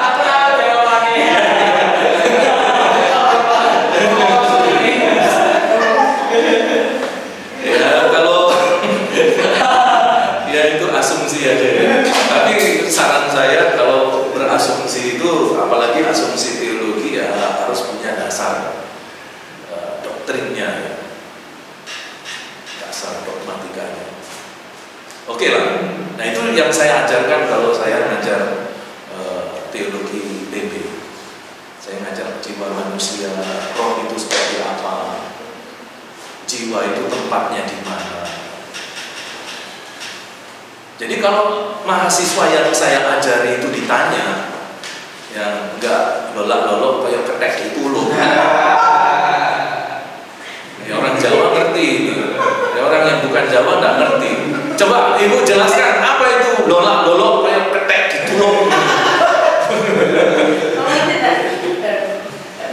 Aku tahu jawabannya. ya kalau ya itu asumsi aja ya. Tapi saran saya kalau berasumsi itu, apalagi asumsi teologi ya harus punya dasar doktrinnya ya. Dasar dogmatikanya. Oke lah. Nah itu yang saya ajarkan kalau saya ngajar teologi BB. Saya ngajar jiwa manusia, roh itu seperti apa, jiwa itu tempatnya di mana. Jadi kalau mahasiswa yang saya ajari itu ditanya, yang enggak lolak-lolok kayak ketek itu loh. Ya orang Jawa ngerti, ya orang yang bukan Jawa nggak ngerti. Coba ibu jelaskan apa itu lolak-lolok kayak ketek gitu loh.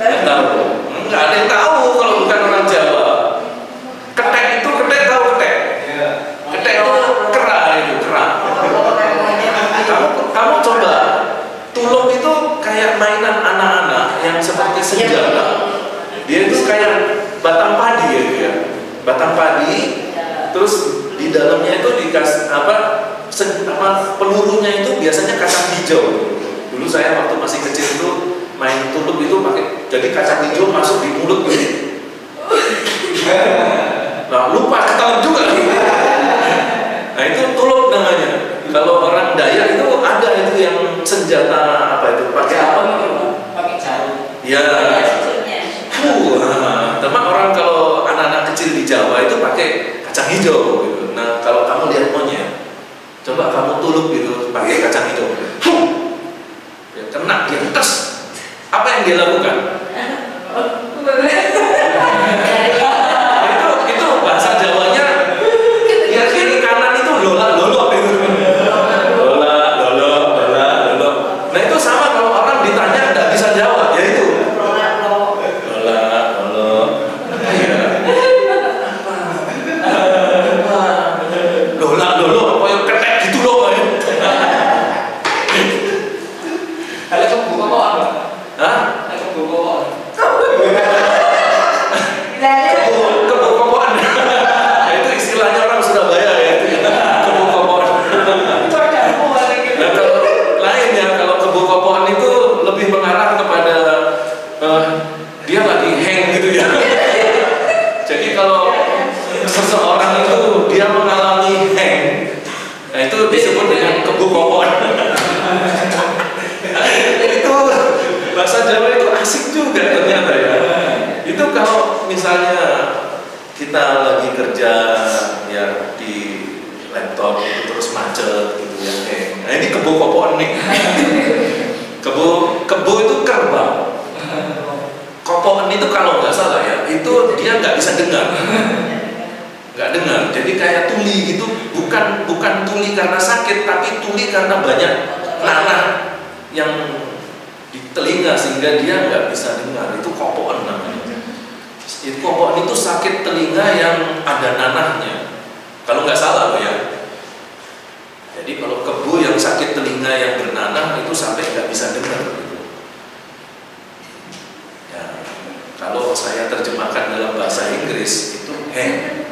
Nggak tahu, nggak ada yang tahu kalau bukan orang Jawa. Ketek itu ketek, tahu ketek? Ketek itu kera itu kera. Kamu coba, tulung itu kayak mainan anak-anak yang seperti senjata. Dia itu kayak batang padi ya dia. Batang padi, terus di dalamnya itu dikasih pelurunya itu biasanya kacang hijau. Dulu saya waktu masih kecil itu main tulung itu pakai, jadi kacang hijau masuk di mulut gitu. Nah lupa ketahuan juga. Nah itu tulung namanya. Kalau orang Dayak itu ada itu yang senjata apa itu pakai apa? Pakai jarum. Ya. Teman orang kalau anak-anak kecil di Jawa itu pakai kacang hijau gitu. Nah kalau kamu lihat monyet, coba kamu tuluk gitu pakai kacang hijau, ya, kena dia tes. Apa yang dia lakukan? itu bahasa Jawanya ya kiri kanan itu lolak-lolok itu. Lolak-lolok. Nah itu sama kalau orang ditanya nggak bisa jawab, ya itu. Lolak-lolok kayak ketek gitu loh. Kalau kebu apa? Hah? Kalau kebu apa? Kebu-kebuan. Nah, itu istilahnya orang Surabaya ya itu. Kebu-kebuan. Nah, kalau lain ya, kalau kebu-kebuan itu lebih mengarah kepada dia lagi hang gitu ya. Jadi kalau seseorang itu dia mengalami hang, nah itu disebut dengan kebu-kebuan. Itu bahasa Jawa itu asik juga ternyata ya. Itu kalau misalnya kita lagi kerja ya di laptop itu terus macet gitu ya. Nah ini kebu-kebuan nih. Kebu itu kerbau. Kopoan itu kalau nggak salah ya, itu dia nggak bisa dengar. Nggak dengar. Jadi kayak tuli gitu, bukan tuli karena sakit, tapi tuli karena banyak nanah yang di telinga sehingga dia nggak bisa dengar. Itu kopoan namanya. Itu kopoan itu sakit telinga yang ada nanahnya. Kalau nggak salah loh ya. Jadi kalau kebu yang sakit telinga yang bernanah itu sampai nggak bisa dengar. Gitu. Ya, kalau saya terjemahkan dalam bahasa Inggris itu hang.